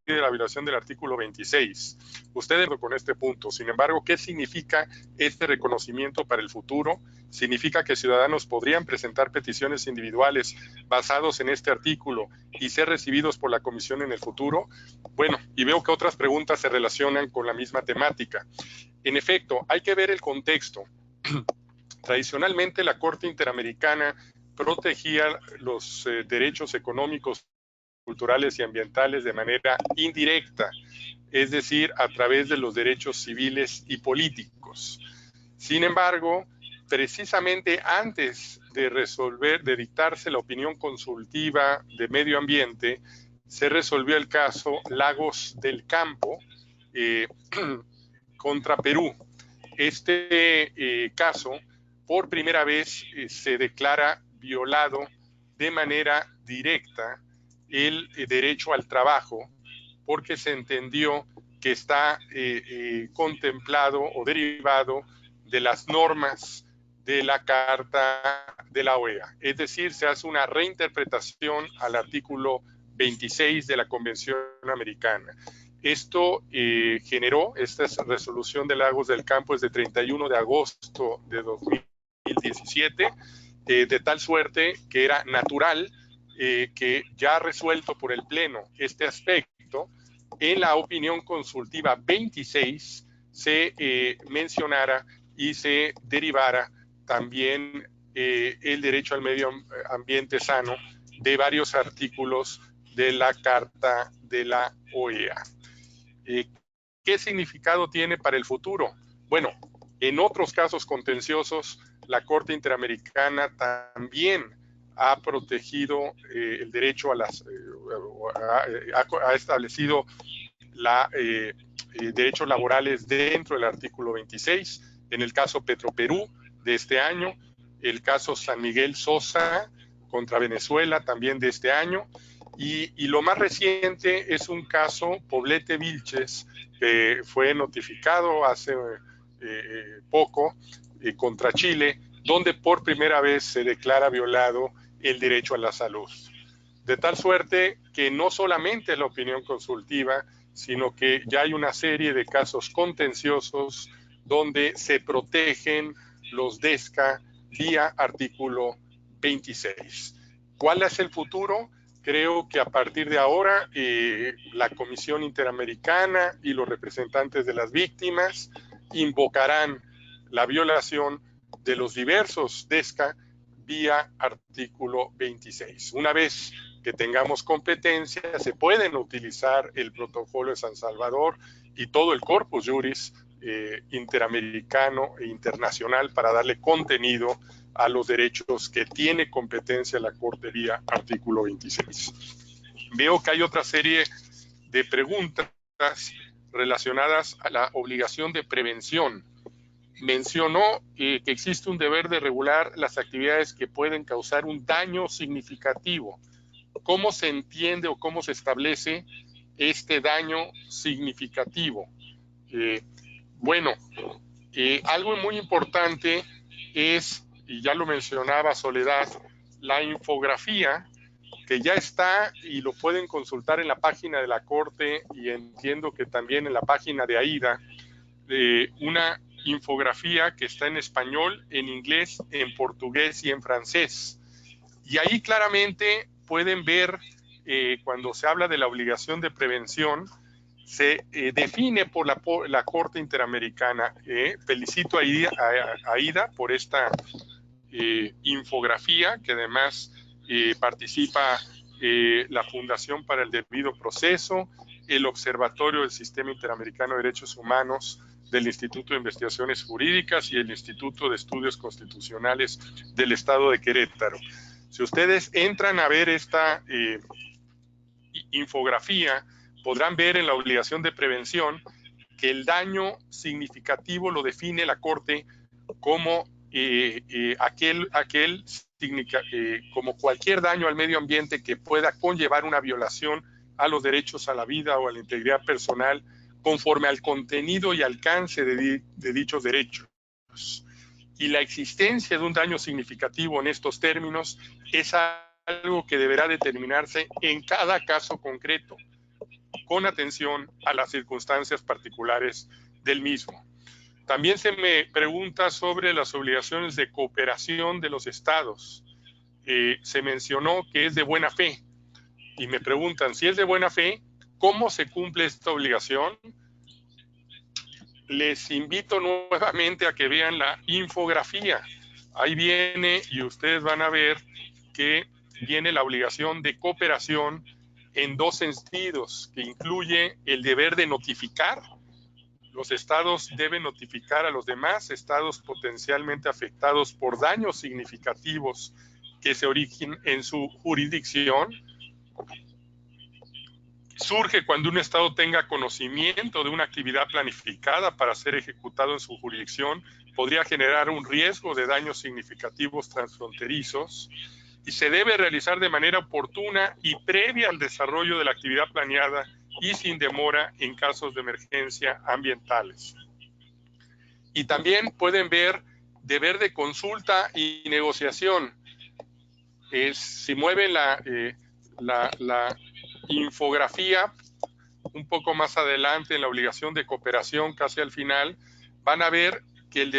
de la violación del artículo 26. Ustedes con este punto. Sin embargo, ¿qué significa este reconocimiento para el futuro? ¿Significa que ciudadanos podrían presentar peticiones individuales basados en este artículo y ser recibidos por la Comisión en el futuro? Bueno, y veo que otras preguntas se relacionan con la misma temática. En efecto, hay que ver el contexto. Tradicionalmente, la Corte Interamericana protegía los derechos económicos, culturales y ambientales de manera indirecta, es decir, a través de los derechos civiles y políticos. Sin embargo, precisamente antes de dictarse la opinión consultiva de medio ambiente, se resolvió el caso Lagos del Campo contra Perú. Este caso, por primera vez, se declara violado de manera directa el derecho al trabajo, porque se entendió que está contemplado o derivado de las normas de la Carta de la OEA. Es decir, se hace una reinterpretación al artículo 26 de la Convención Americana. Esto generó, esta resolución de Lagos del Campo es de 31 de agosto de 2017, de tal suerte que era natural que ya resuelto por el Pleno este aspecto, en la opinión consultiva 26 se mencionara y se derivara también el derecho al medio ambiente sano de varios artículos de la Carta de la OEA. ¿Qué significado tiene para el futuro? Bueno, en otros casos contenciosos, la Corte Interamericana también ha protegido el derecho a ha establecido derechos laborales dentro del artículo 26, en el caso Petroperú de este año, el caso San Miguel Sosa contra Venezuela también de este año, y lo más reciente es un caso Poblete Vilches, que fue notificado hace poco contra Chile, donde por primera vez se declara violado el derecho a la salud. De tal suerte que no solamente es la opinión consultiva, sino que ya hay una serie de casos contenciosos donde se protegen los DESCA vía artículo 26. ¿Cuál es el futuro? Creo que a partir de ahora la Comisión Interamericana y los representantes de las víctimas invocarán la violación de los diversos DESCA vía artículo 26. Una vez que tengamos competencia, se pueden utilizar el protocolo de San Salvador y todo el corpus juris interamericano e internacional para darle contenido a los derechos que tiene competencia la Corte vía artículo 26. Veo que hay otra serie de preguntas relacionadas a la obligación de prevención. Mencionó que existe un deber de regular las actividades que pueden causar un daño significativo. ¿Cómo se entiende o cómo se establece este daño significativo? Algo muy importante es, y ya lo mencionaba Soledad, la infografía, que ya está y lo pueden consultar en la página de la Corte y entiendo que también en la página de AIDA, una infografía que está en español, en inglés, en portugués y en francés. Y ahí claramente pueden ver, cuando se habla de la obligación de prevención, se define por la Corte Interamericana. Felicito a AIDA por esta infografía, que además participa la Fundación para el Debido Proceso, el Observatorio del Sistema Interamericano de Derechos Humanos del Instituto de Investigaciones Jurídicas y el Instituto de Estudios Constitucionales del Estado de Querétaro. Si ustedes entran a ver esta infografía, podrán ver en la obligación de prevención que el significativo lo define la Corte como como cualquier daño al medio ambiente que pueda conllevar una violación a los derechos a la vida o a la integridad personal conforme al contenido y alcance de dichos derechos. Y la existencia de un daño significativo en estos términos es algo que deberá determinarse en cada caso concreto, con atención a las circunstancias particulares del mismo. También se me pregunta sobre las obligaciones de cooperación de los estados. Se mencionó que es de buena fe y me preguntan, si es de buena fe, ¿cómo se cumple esta obligación? Les invito nuevamente a que vean la infografía. Ahí viene y ustedes van a ver que viene la obligación de cooperación en dos sentidos, que incluye el deber de notificar. Los estados deben notificar a los demás estados potencialmente afectados por daños significativos que se originen en su jurisdicción. Surge cuando un estado tenga conocimiento de una actividad planificada para ser ejecutado en su jurisdicción, podría generar un riesgo de daños significativos transfronterizos y se debe realizar de manera oportuna y previa al desarrollo de la actividad planeada y sin demora en casos de emergencia ambientales. Y también pueden ver deber de consulta y negociación. Si mueven la infografía un poco más adelante en la obligación de cooperación, casi al final, van a ver que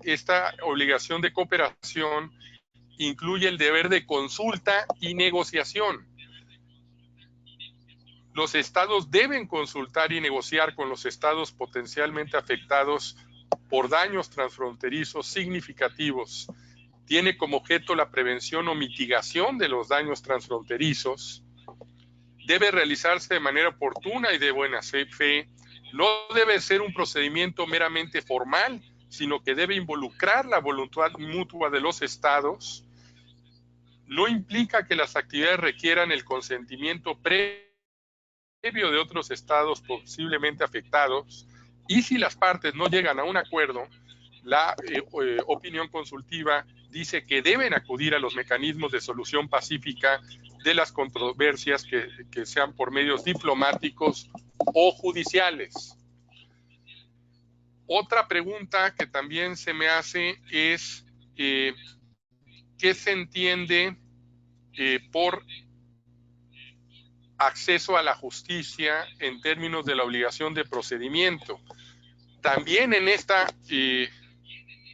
esta obligación de cooperación incluye el deber de consulta y negociación. Los estados deben consultar y negociar con los estados potencialmente afectados por daños transfronterizos significativos. Tiene como objeto la prevención o mitigación de los daños transfronterizos. Debe realizarse de manera oportuna y de buena fe. No debe ser un procedimiento meramente formal, sino que debe involucrar la voluntad mutua de los estados. No implica que las actividades requieran el consentimiento previo de otros estados posiblemente afectados, y si las partes no llegan a un acuerdo, la opinión consultiva dice que deben acudir a los mecanismos de solución pacífica de las controversias que sean por medios diplomáticos o judiciales. Otra pregunta que también se me hace es ¿qué se entiende por acceso a la justicia en términos de la obligación de procedimiento? También en esta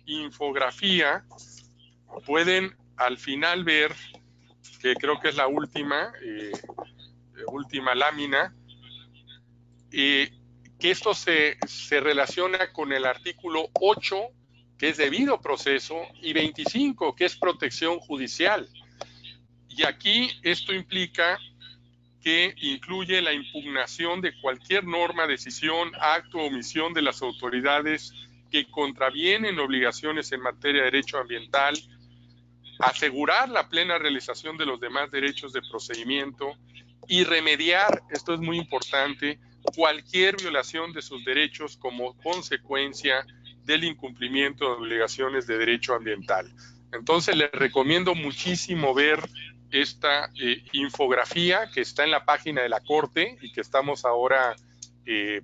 infografía pueden al final ver, que creo que es la última lámina, que esto se relaciona con el artículo 8, que es debido proceso, y 25, que es protección judicial. Y aquí esto implica que incluye la impugnación de cualquier norma, decisión, acto o omisión de las autoridades que contravienen obligaciones en materia de derecho ambiental, asegurar la plena realización de los demás derechos de procedimiento y remediar, esto es muy importante, cualquier violación de sus derechos como consecuencia del incumplimiento de obligaciones de derecho ambiental. Entonces les recomiendo muchísimo ver esta infografía que está en la página de la Corte y que estamos ahora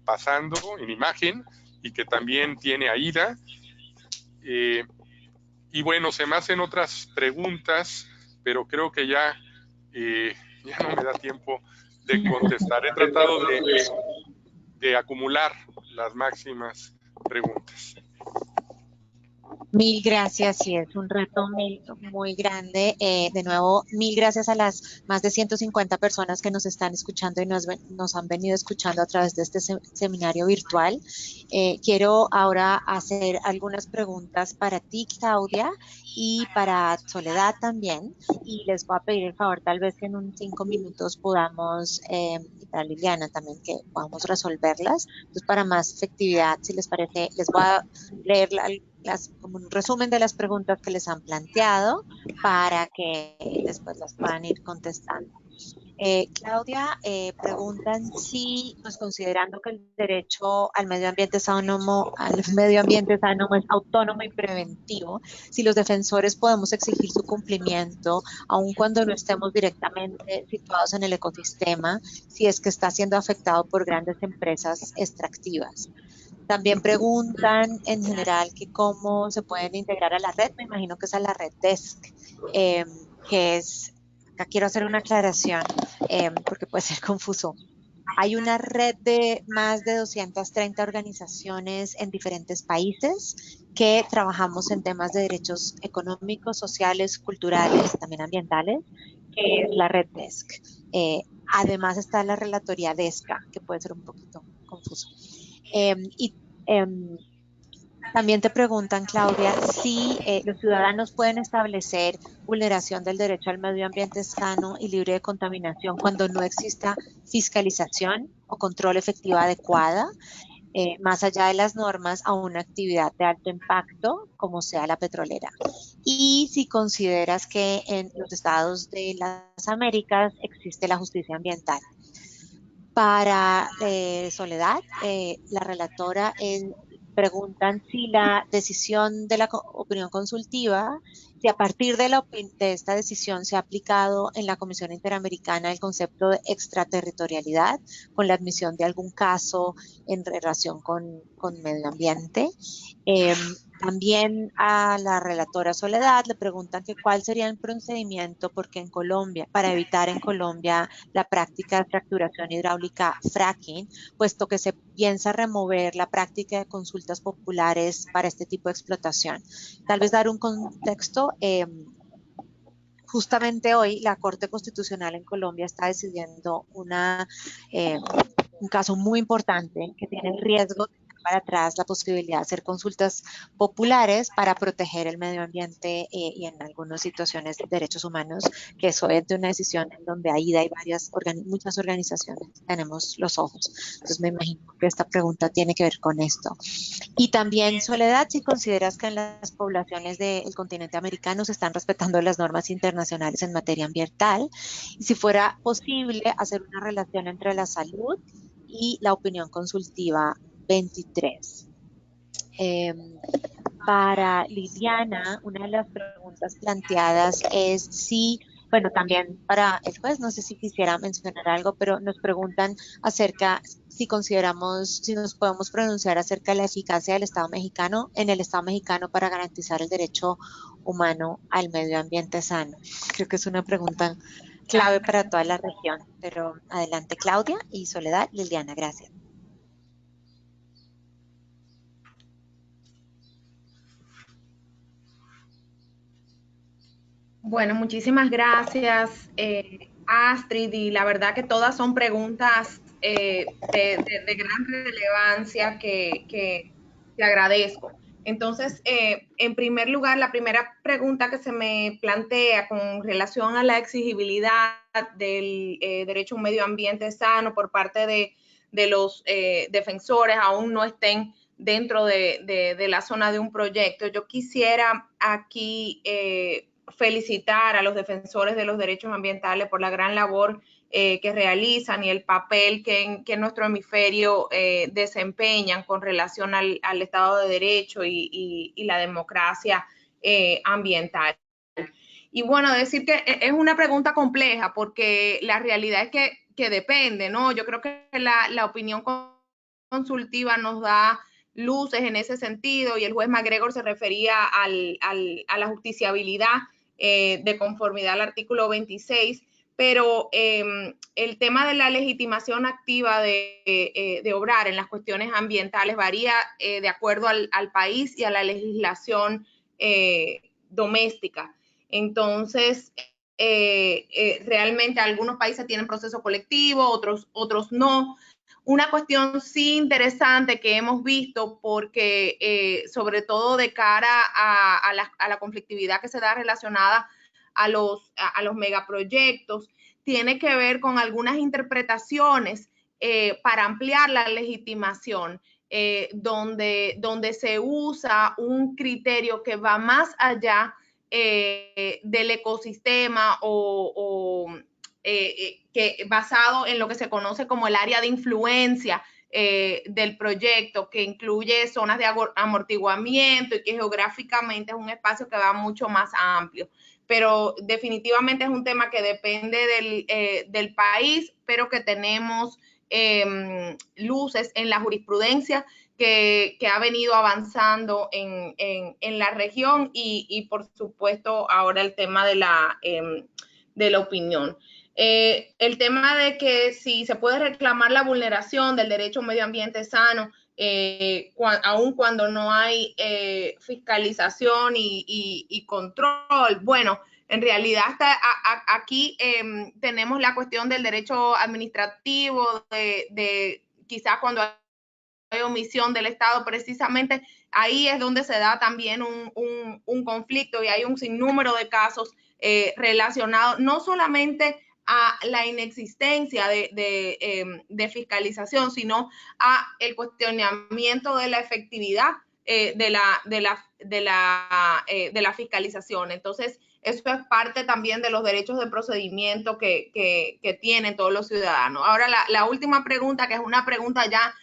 pasando en imagen y que también tiene AIDA. Y bueno, se me hacen otras preguntas, pero creo que ya no me da tiempo de contestar. He tratado de acumular las máximas preguntas. Mil gracias, sí, es un reto muy grande. De nuevo, mil gracias a las más de 150 personas que nos están escuchando y nos han venido escuchando a través de este seminario virtual. Quiero ahora hacer algunas preguntas para ti, Claudia, y para Soledad también. Y les voy a pedir el favor, tal vez que en unos 5 minutos podamos, y para Liliana también, que podamos resolverlas. Entonces, para más efectividad, si les parece, les voy a leer como un resumen de las preguntas que les han planteado para que después las puedan ir contestando. Claudia, preguntan si, pues considerando que el derecho al medio ambiente sano es autónomo y preventivo, si los defensores podemos exigir su cumplimiento, aun cuando no estemos directamente situados en el ecosistema, si es que está siendo afectado por grandes empresas extractivas. También preguntan en general que cómo se pueden integrar a la red. Me imagino que es a la red DESC, que es, acá quiero hacer una aclaración porque puede ser confuso. Hay una red de más de 230 organizaciones en diferentes países que trabajamos en temas de derechos económicos, sociales, culturales, también ambientales, que es la red DESC. Además está la relatoría DESCA, que puede ser un poquito confuso. También te preguntan, Claudia, si los ciudadanos pueden establecer vulneración del derecho al medio ambiente sano y libre de contaminación cuando no exista fiscalización o control efectivo adecuada, más allá de las normas, a una actividad de alto impacto, como sea la petrolera. Y si consideras que en los estados de las Américas existe la justicia ambiental. Para Soledad, la relatora, preguntan si la decisión de la opinión consultiva, si a partir de esta decisión se ha aplicado en la Comisión Interamericana el concepto de extraterritorialidad con la admisión de algún caso en relación con medio ambiente. También a la relatora Soledad le preguntan que cuál sería el procedimiento porque en Colombia, para evitar en Colombia la práctica de fracturación hidráulica fracking, puesto que se piensa remover la práctica de consultas populares para este tipo de explotación. Tal vez dar un contexto. Justamente hoy la Corte Constitucional en Colombia está decidiendo un caso muy importante que tiene el riesgo de para atrás la posibilidad de hacer consultas populares para proteger el medio ambiente y en algunas situaciones de derechos humanos, que eso es de una decisión en donde AIDA y muchas organizaciones tenemos los ojos. Entonces me imagino que esta pregunta tiene que ver con esto. Y también, Soledad, si consideras que en las poblaciones del continente americano se están respetando las normas internacionales en materia ambiental, y si fuera posible hacer una relación entre la salud y la opinión consultiva 23. Para Liliana, una de las preguntas planteadas es si, bueno, también para el juez, no sé si quisiera mencionar algo, pero nos preguntan acerca si consideramos, si nos podemos pronunciar acerca de la eficacia del Estado mexicano en el Estado mexicano para garantizar el derecho humano al medio ambiente sano. Creo que es una pregunta clave para toda la región, pero adelante Claudia y Soledad. Liliana, gracias. Bueno, muchísimas gracias, Astrid, y la verdad que todas son preguntas de gran relevancia que te agradezco. Entonces, en primer lugar, la primera pregunta que se me plantea con relación a la exigibilidad del derecho a un medio ambiente sano por parte de los defensores, aún no estén dentro de la zona de un proyecto. Yo quisiera aquí felicitar a los defensores de los derechos ambientales por la gran labor que realizan y el papel que en nuestro hemisferio desempeñan con relación al Estado de Derecho y la democracia ambiental. Y bueno, decir que es una pregunta compleja porque la realidad es que depende, ¿no? Yo creo que la opinión consultiva nos da luces en ese sentido y el juez McGregor se refería a la justiciabilidad de conformidad al artículo 26, pero el tema de la legitimación activa de obrar en las cuestiones ambientales varía de acuerdo al país y a la legislación doméstica. Entonces, realmente algunos países tienen proceso colectivo, otros no. Una cuestión sí interesante que hemos visto porque sobre todo de cara a la conflictividad que se da relacionada a los megaproyectos, tiene que ver con algunas interpretaciones para ampliar la legitimación, donde se usa un criterio que va más allá del ecosistema que basado en lo que se conoce como el área de influencia del proyecto, que incluye zonas de amortiguamiento y que geográficamente es un espacio que va mucho más amplio. Pero definitivamente es un tema que depende del país, pero que tenemos luces en la jurisprudencia que ha venido avanzando en la región y por supuesto ahora el tema de la opinión. El tema de que si se puede reclamar la vulneración del derecho a un medio ambiente sano, aun cuando no hay fiscalización y control. Bueno, en realidad aquí tenemos la cuestión del derecho administrativo, de quizás cuando hay omisión del Estado, precisamente ahí es donde se da también un conflicto y hay un sinnúmero de casos relacionados no solamente a la inexistencia de fiscalización, sino a el cuestionamiento de la efectividad de la fiscalización. Entonces, eso es parte también de los derechos de procedimiento que tienen todos los ciudadanos. Ahora, la última pregunta, que es una pregunta ya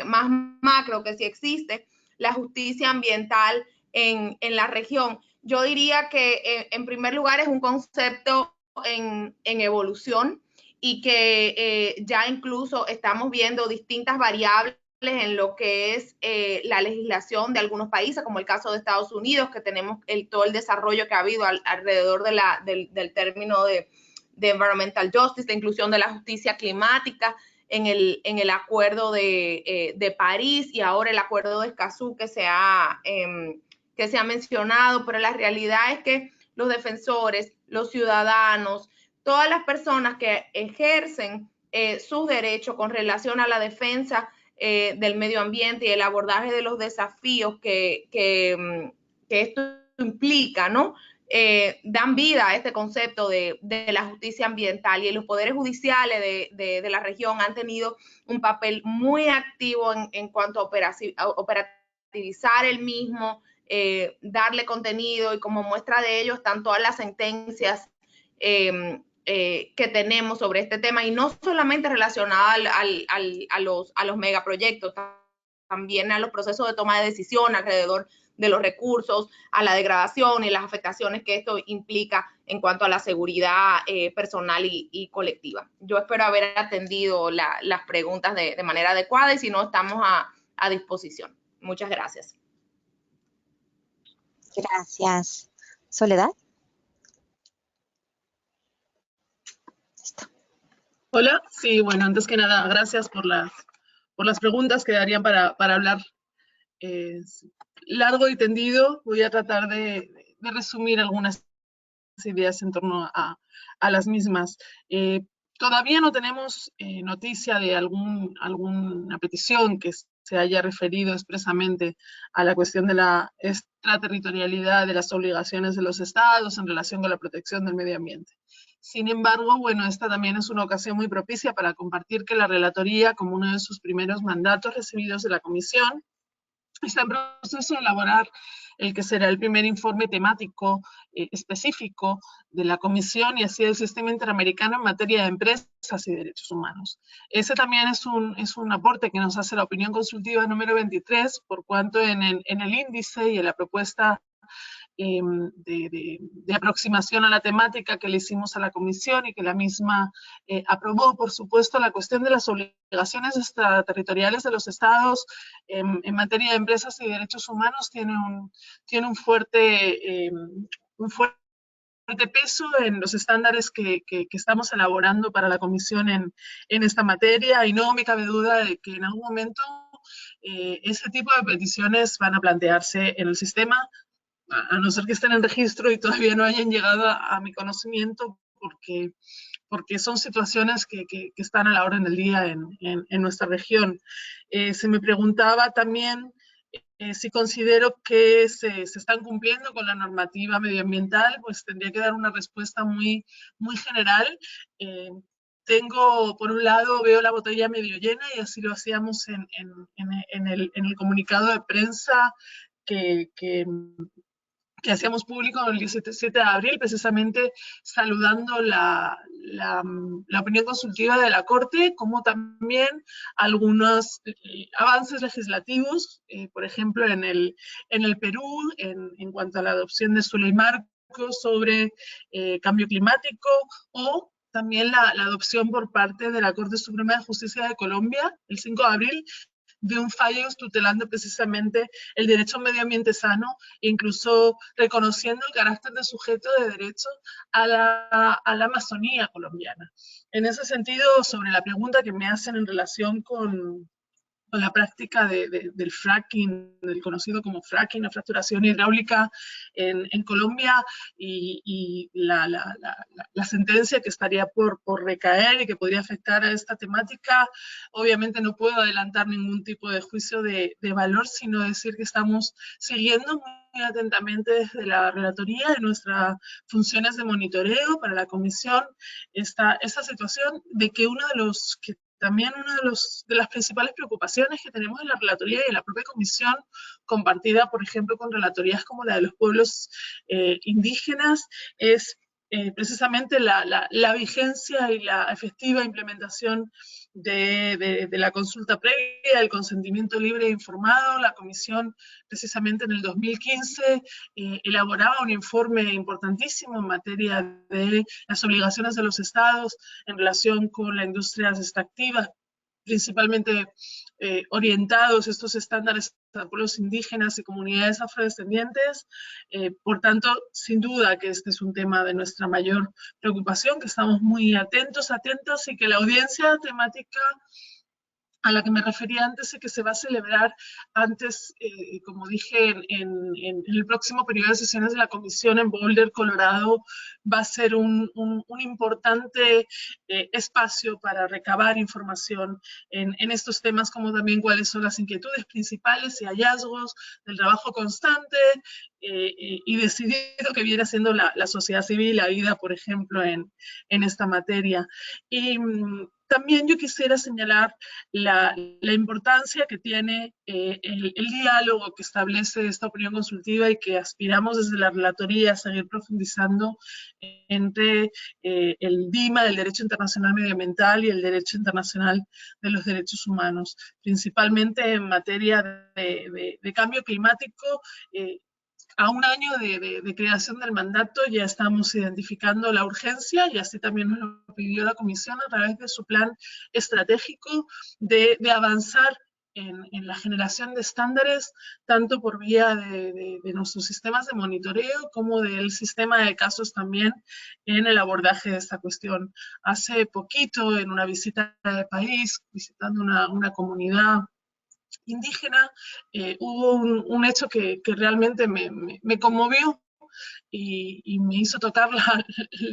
más macro, que si existe la justicia ambiental en la región. Yo diría que en primer lugar es un concepto en evolución y que ya incluso estamos viendo distintas variables en lo que es la legislación de algunos países, como el caso de Estados Unidos, que tenemos todo el desarrollo que ha habido alrededor del término de environmental justice, la inclusión de la justicia climática en el acuerdo de París y ahora el acuerdo de Escazú que se ha mencionado, pero la realidad es que los defensores, los ciudadanos, todas las personas que ejercen sus derechos con relación a la defensa del medio ambiente y el abordaje de los desafíos que esto implica, ¿no? Dan vida a este concepto de la justicia ambiental, y los poderes judiciales de la región han tenido un papel muy activo en cuanto a operativizar el mismo, darle contenido, y como muestra de ello están todas las sentencias que tenemos sobre este tema, y no solamente relacionada a los megaproyectos, también a los procesos de toma de decisión alrededor de los recursos, a la degradación y las afectaciones que esto implica en cuanto a la seguridad personal y colectiva. Yo espero haber atendido las preguntas de manera adecuada, y si no, estamos a disposición. Muchas gracias. Gracias. ¿Soledad? Hola, sí, bueno, antes que nada, gracias por las preguntas que darían para hablar largo y tendido. Voy a tratar de resumir algunas ideas en torno a las mismas. Todavía no tenemos noticia de alguna petición que se haya referido expresamente a la cuestión de la extraterritorialidad de las obligaciones de los estados en relación con la protección del medio ambiente. Sin embargo, bueno, esta también es una ocasión muy propicia para compartir que la relatoría, como uno de sus primeros mandatos recibidos de la Comisión, está en proceso de elaborar el que será el primer informe temático específico de la Comisión y así del Sistema Interamericano en materia de empresas y derechos humanos. Ese también es un aporte que nos hace la opinión consultiva número 23, por cuanto en el índice y en la propuesta de aproximación a la temática que le hicimos a la Comisión y que la misma aprobó, por supuesto, la cuestión de las obligaciones extraterritoriales de los estados en materia de empresas y derechos humanos tiene un fuerte peso en los estándares que estamos elaborando para la Comisión en esta materia, y no me cabe duda de que en algún momento ese tipo de peticiones van a plantearse en el sistema, a no ser que estén en registro y todavía no hayan llegado a mi conocimiento, porque son situaciones que están a la orden del día en nuestra región. Se me preguntaba también si considero que se están cumpliendo con la normativa medioambiental. Pues tendría que dar una respuesta muy, muy general. Por un lado, veo la botella medio llena, y así lo hacíamos en el comunicado de prensa que hacíamos público el 17 de abril, precisamente saludando la opinión consultiva de la Corte, como también algunos avances legislativos, por ejemplo, en el Perú, en cuanto a la adopción de su ley marco sobre cambio climático, o también la adopción por parte de la Corte Suprema de Justicia de Colombia, el 5 de abril, de un fallo tutelando precisamente el derecho a un medio ambiente sano, incluso reconociendo el carácter de sujeto de derecho a la Amazonía colombiana. En ese sentido, sobre la pregunta que me hacen en relación con la práctica del fracking, del conocido como fracking o fracturación hidráulica en Colombia, y la sentencia que estaría por recaer y que podría afectar a esta temática, obviamente no puedo adelantar ningún tipo de juicio de valor, sino decir que estamos siguiendo muy atentamente desde la relatoría y nuestras funciones de monitoreo para la Comisión esta situación de que también una de las principales preocupaciones que tenemos en la relatoría y en la propia comisión, compartida, por ejemplo, con relatorías como la de los pueblos indígenas, es precisamente la vigencia y la efectiva implementación de la consulta previa, el consentimiento libre e informado. La comisión, precisamente en el 2015, elaboraba un informe importantísimo en materia de las obligaciones de los estados en relación con las industrias extractivas, principalmente orientados estos estándares a pueblos indígenas y comunidades afrodescendientes. Por tanto, sin duda que este es un tema de nuestra mayor preocupación, que estamos muy atentos, y que la audiencia temática a la que me refería antes y que se va a celebrar antes, como dije, en el próximo periodo de sesiones de la comisión en Boulder, Colorado, va a ser un importante espacio para recabar información en estos temas, como también cuáles son las inquietudes principales y hallazgos del trabajo constante y decidido que viene siendo la sociedad civil, la vida, por ejemplo, en esta materia. Y también yo quisiera señalar la importancia que tiene el diálogo que establece esta opinión consultiva y que aspiramos desde la relatoría a seguir profundizando entre el DIMA del Derecho Internacional Medioambiental y el Derecho Internacional de los Derechos Humanos, principalmente en materia de cambio climático. A un año de creación del mandato ya estamos identificando la urgencia y así también nos lo pidió la Comisión a través de su plan estratégico de avanzar en la generación de estándares, tanto por vía de nuestros sistemas de monitoreo como del sistema de casos también en el abordaje de esta cuestión. Hace poquito, en una visita de país, visitando una comunidad indígena, hubo un hecho que realmente me conmovió y me hizo tocar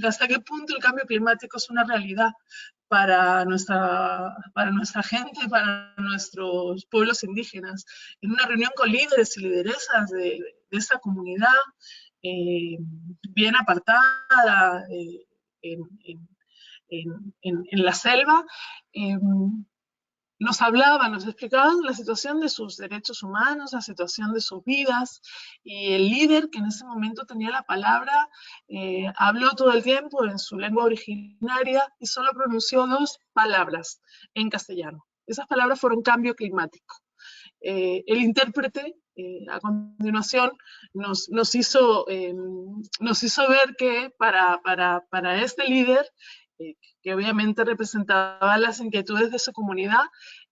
hasta qué punto el cambio climático es una realidad para nuestra gente, para nuestros pueblos indígenas. En una reunión con líderes y lideresas de esta comunidad, bien apartada, en la selva, nos hablaban, nos explicaban la situación de sus derechos humanos, la situación de sus vidas, y el líder que en ese momento tenía la palabra habló todo el tiempo en su lengua originaria y solo pronunció 2 palabras en castellano. Esas palabras fueron cambio climático. El intérprete, a continuación, nos hizo ver que para este líder, que obviamente representaba las inquietudes de su comunidad,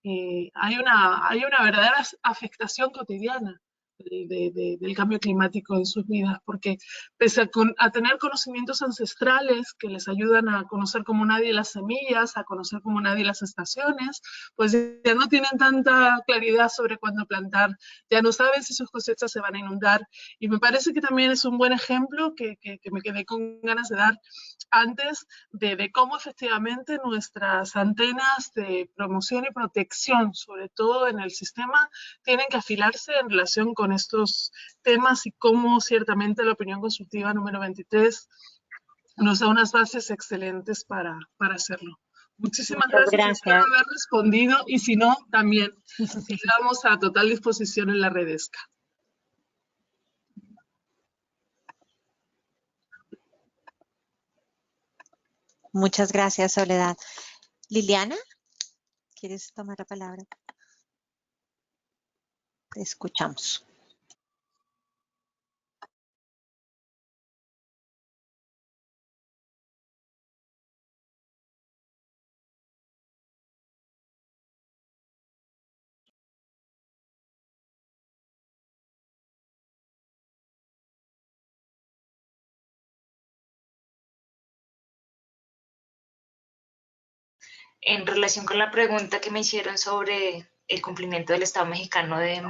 hay una verdadera afectación cotidiana del cambio climático en sus vidas, porque pese a tener conocimientos ancestrales que les ayudan a conocer como nadie las semillas, a conocer como nadie las estaciones, pues ya no tienen tanta claridad sobre cuándo plantar, ya no saben si sus cosechas se van a inundar, y me parece que también es un buen ejemplo que me quedé con ganas de dar antes de cómo efectivamente nuestras antenas de promoción y protección, sobre todo en el sistema, tienen que afilarse en relación con estos temas y cómo ciertamente la opinión consultiva número 23 nos da unas bases excelentes para hacerlo. Muchísimas gracias. Espero haber respondido y si no, también quedamos a total disposición en la Redesca. Muchas gracias, Soledad. Liliana, ¿quieres tomar la palabra? Te escuchamos. En relación con la pregunta que me hicieron sobre el cumplimiento del Estado mexicano de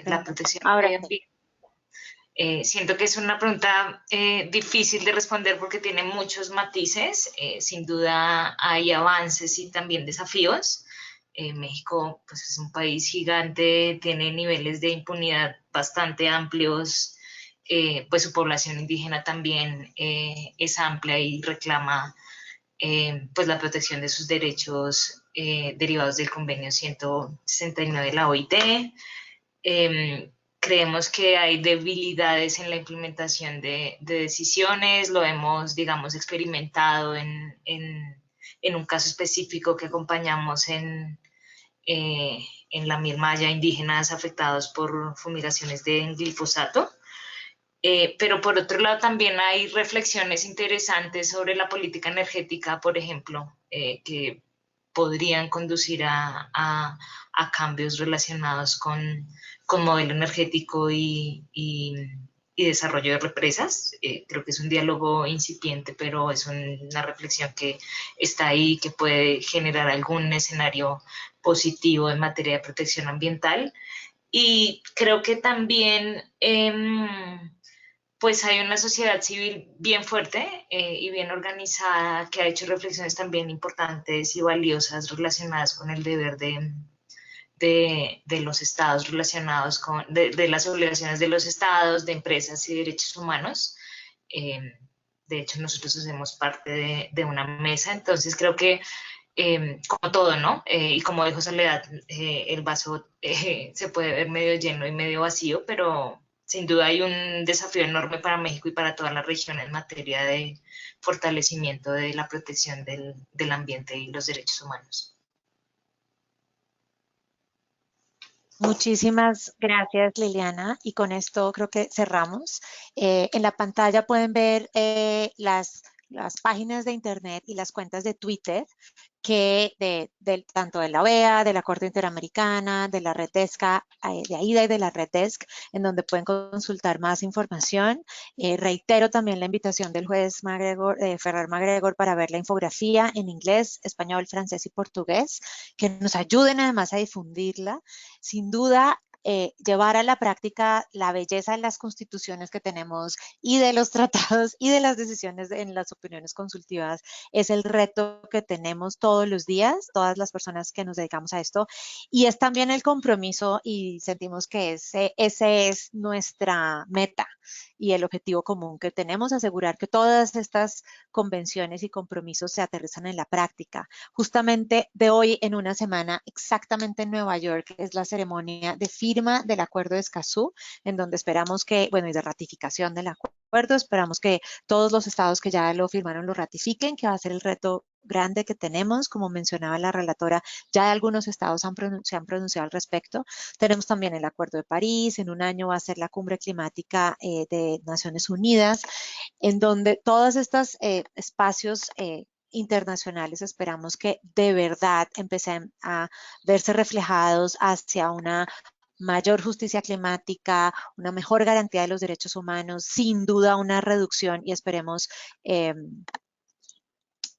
la protección del medio ambiente, siento que es una pregunta difícil de responder porque tiene muchos matices. Sin duda hay avances y también desafíos. México pues, es un país gigante, tiene niveles de impunidad bastante amplios, pues su población indígena también es amplia y reclama pues la protección de sus derechos derivados del convenio 169 de la OIT. Creemos que hay debilidades en la implementación de decisiones, lo hemos, digamos, experimentado en un caso específico que acompañamos en la Maya indígenas afectados por fumigaciones de glifosato. Pero por otro lado también hay reflexiones interesantes sobre la política energética, por ejemplo, que podrían conducir a cambios relacionados con modelo energético y desarrollo de represas. Creo que es un diálogo incipiente, pero es una reflexión que está ahí, que puede generar algún escenario positivo en materia de protección ambiental. Y creo que también pues hay una sociedad civil bien fuerte y bien organizada que ha hecho reflexiones también importantes y valiosas relacionadas con el deber de los estados, relacionados con de las obligaciones de los estados, de empresas y derechos humanos. De hecho, nosotros hacemos parte de una mesa, entonces creo que como todo, ¿no? Y como dijo Soledad, el vaso se puede ver medio lleno y medio vacío, pero sin duda hay un desafío enorme para México y para toda la región en materia de fortalecimiento de la protección del ambiente y los derechos humanos. Muchísimas gracias, Liliana. Y con esto creo que cerramos. En la pantalla pueden ver las páginas de internet y las cuentas de Twitter que tanto de la OEA, de la Corte Interamericana, de la Red DESCA, de AIDA y de la Red DESC, en donde pueden consultar más información. Reitero también la invitación del juez Ferrer MacGregor para ver la infografía en inglés, español, francés y portugués, que nos ayuden además a difundirla. Sin duda, llevar a la práctica la belleza de las constituciones que tenemos y de los tratados y de las decisiones en las opiniones consultivas es el reto que tenemos todos los días, todas las personas que nos dedicamos a esto, y es también el compromiso y sentimos que ese es nuestra meta y el objetivo común que tenemos, asegurar que todas estas convenciones y compromisos se aterrizan en la práctica. Justamente de hoy en una semana, exactamente en Nueva York, es la ceremonia de firma del Acuerdo de Escazú, en donde esperamos que, bueno, y de ratificación del acuerdo, esperamos que todos los estados que ya lo firmaron lo ratifiquen, que va a ser el reto grande que tenemos. Como mencionaba la relatora, ya algunos estados se han pronunciado al respecto. Tenemos también el Acuerdo de París, en un año va a ser la cumbre climática de Naciones Unidas, en donde todos estos espacios internacionales esperamos que de verdad empiecen a verse reflejados hacia una mayor justicia climática, una mejor garantía de los derechos humanos, sin duda una reducción y esperemos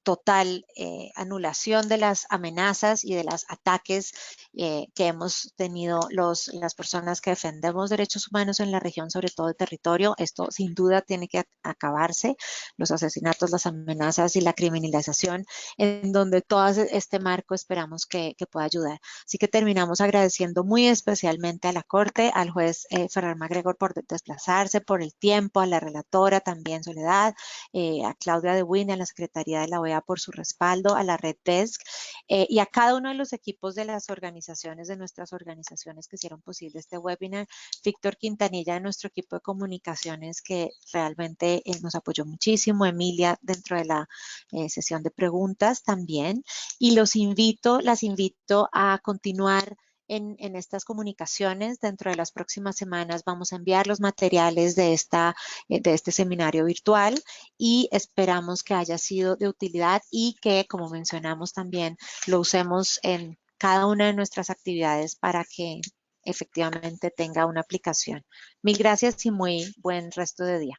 total anulación de las amenazas y de los ataques que hemos tenido las personas que defendemos derechos humanos en la región, sobre todo el territorio. Esto sin duda tiene que acabarse, los asesinatos, las amenazas y la criminalización, en donde todo este marco esperamos que pueda ayudar. Así que terminamos agradeciendo muy especialmente a la Corte, al juez Ferrer MacGregor por desplazarse, por el tiempo, a la relatora también Soledad, a Claudia de Wynne, a la Secretaría de la OEA por su respaldo, a la Red DESC y a cada uno de los equipos de las organizaciones, de nuestras organizaciones que hicieron posible este webinar. Víctor Quintanilla de nuestro equipo de comunicaciones que realmente nos apoyó muchísimo, Emilia dentro de la sesión de preguntas también, y las invito a continuar en estas comunicaciones. Dentro de las próximas semanas vamos a enviar los materiales de este seminario virtual y esperamos que haya sido de utilidad y que, como mencionamos también, lo usemos en cada una de nuestras actividades para que efectivamente tenga una aplicación. Mil gracias y muy buen resto de día.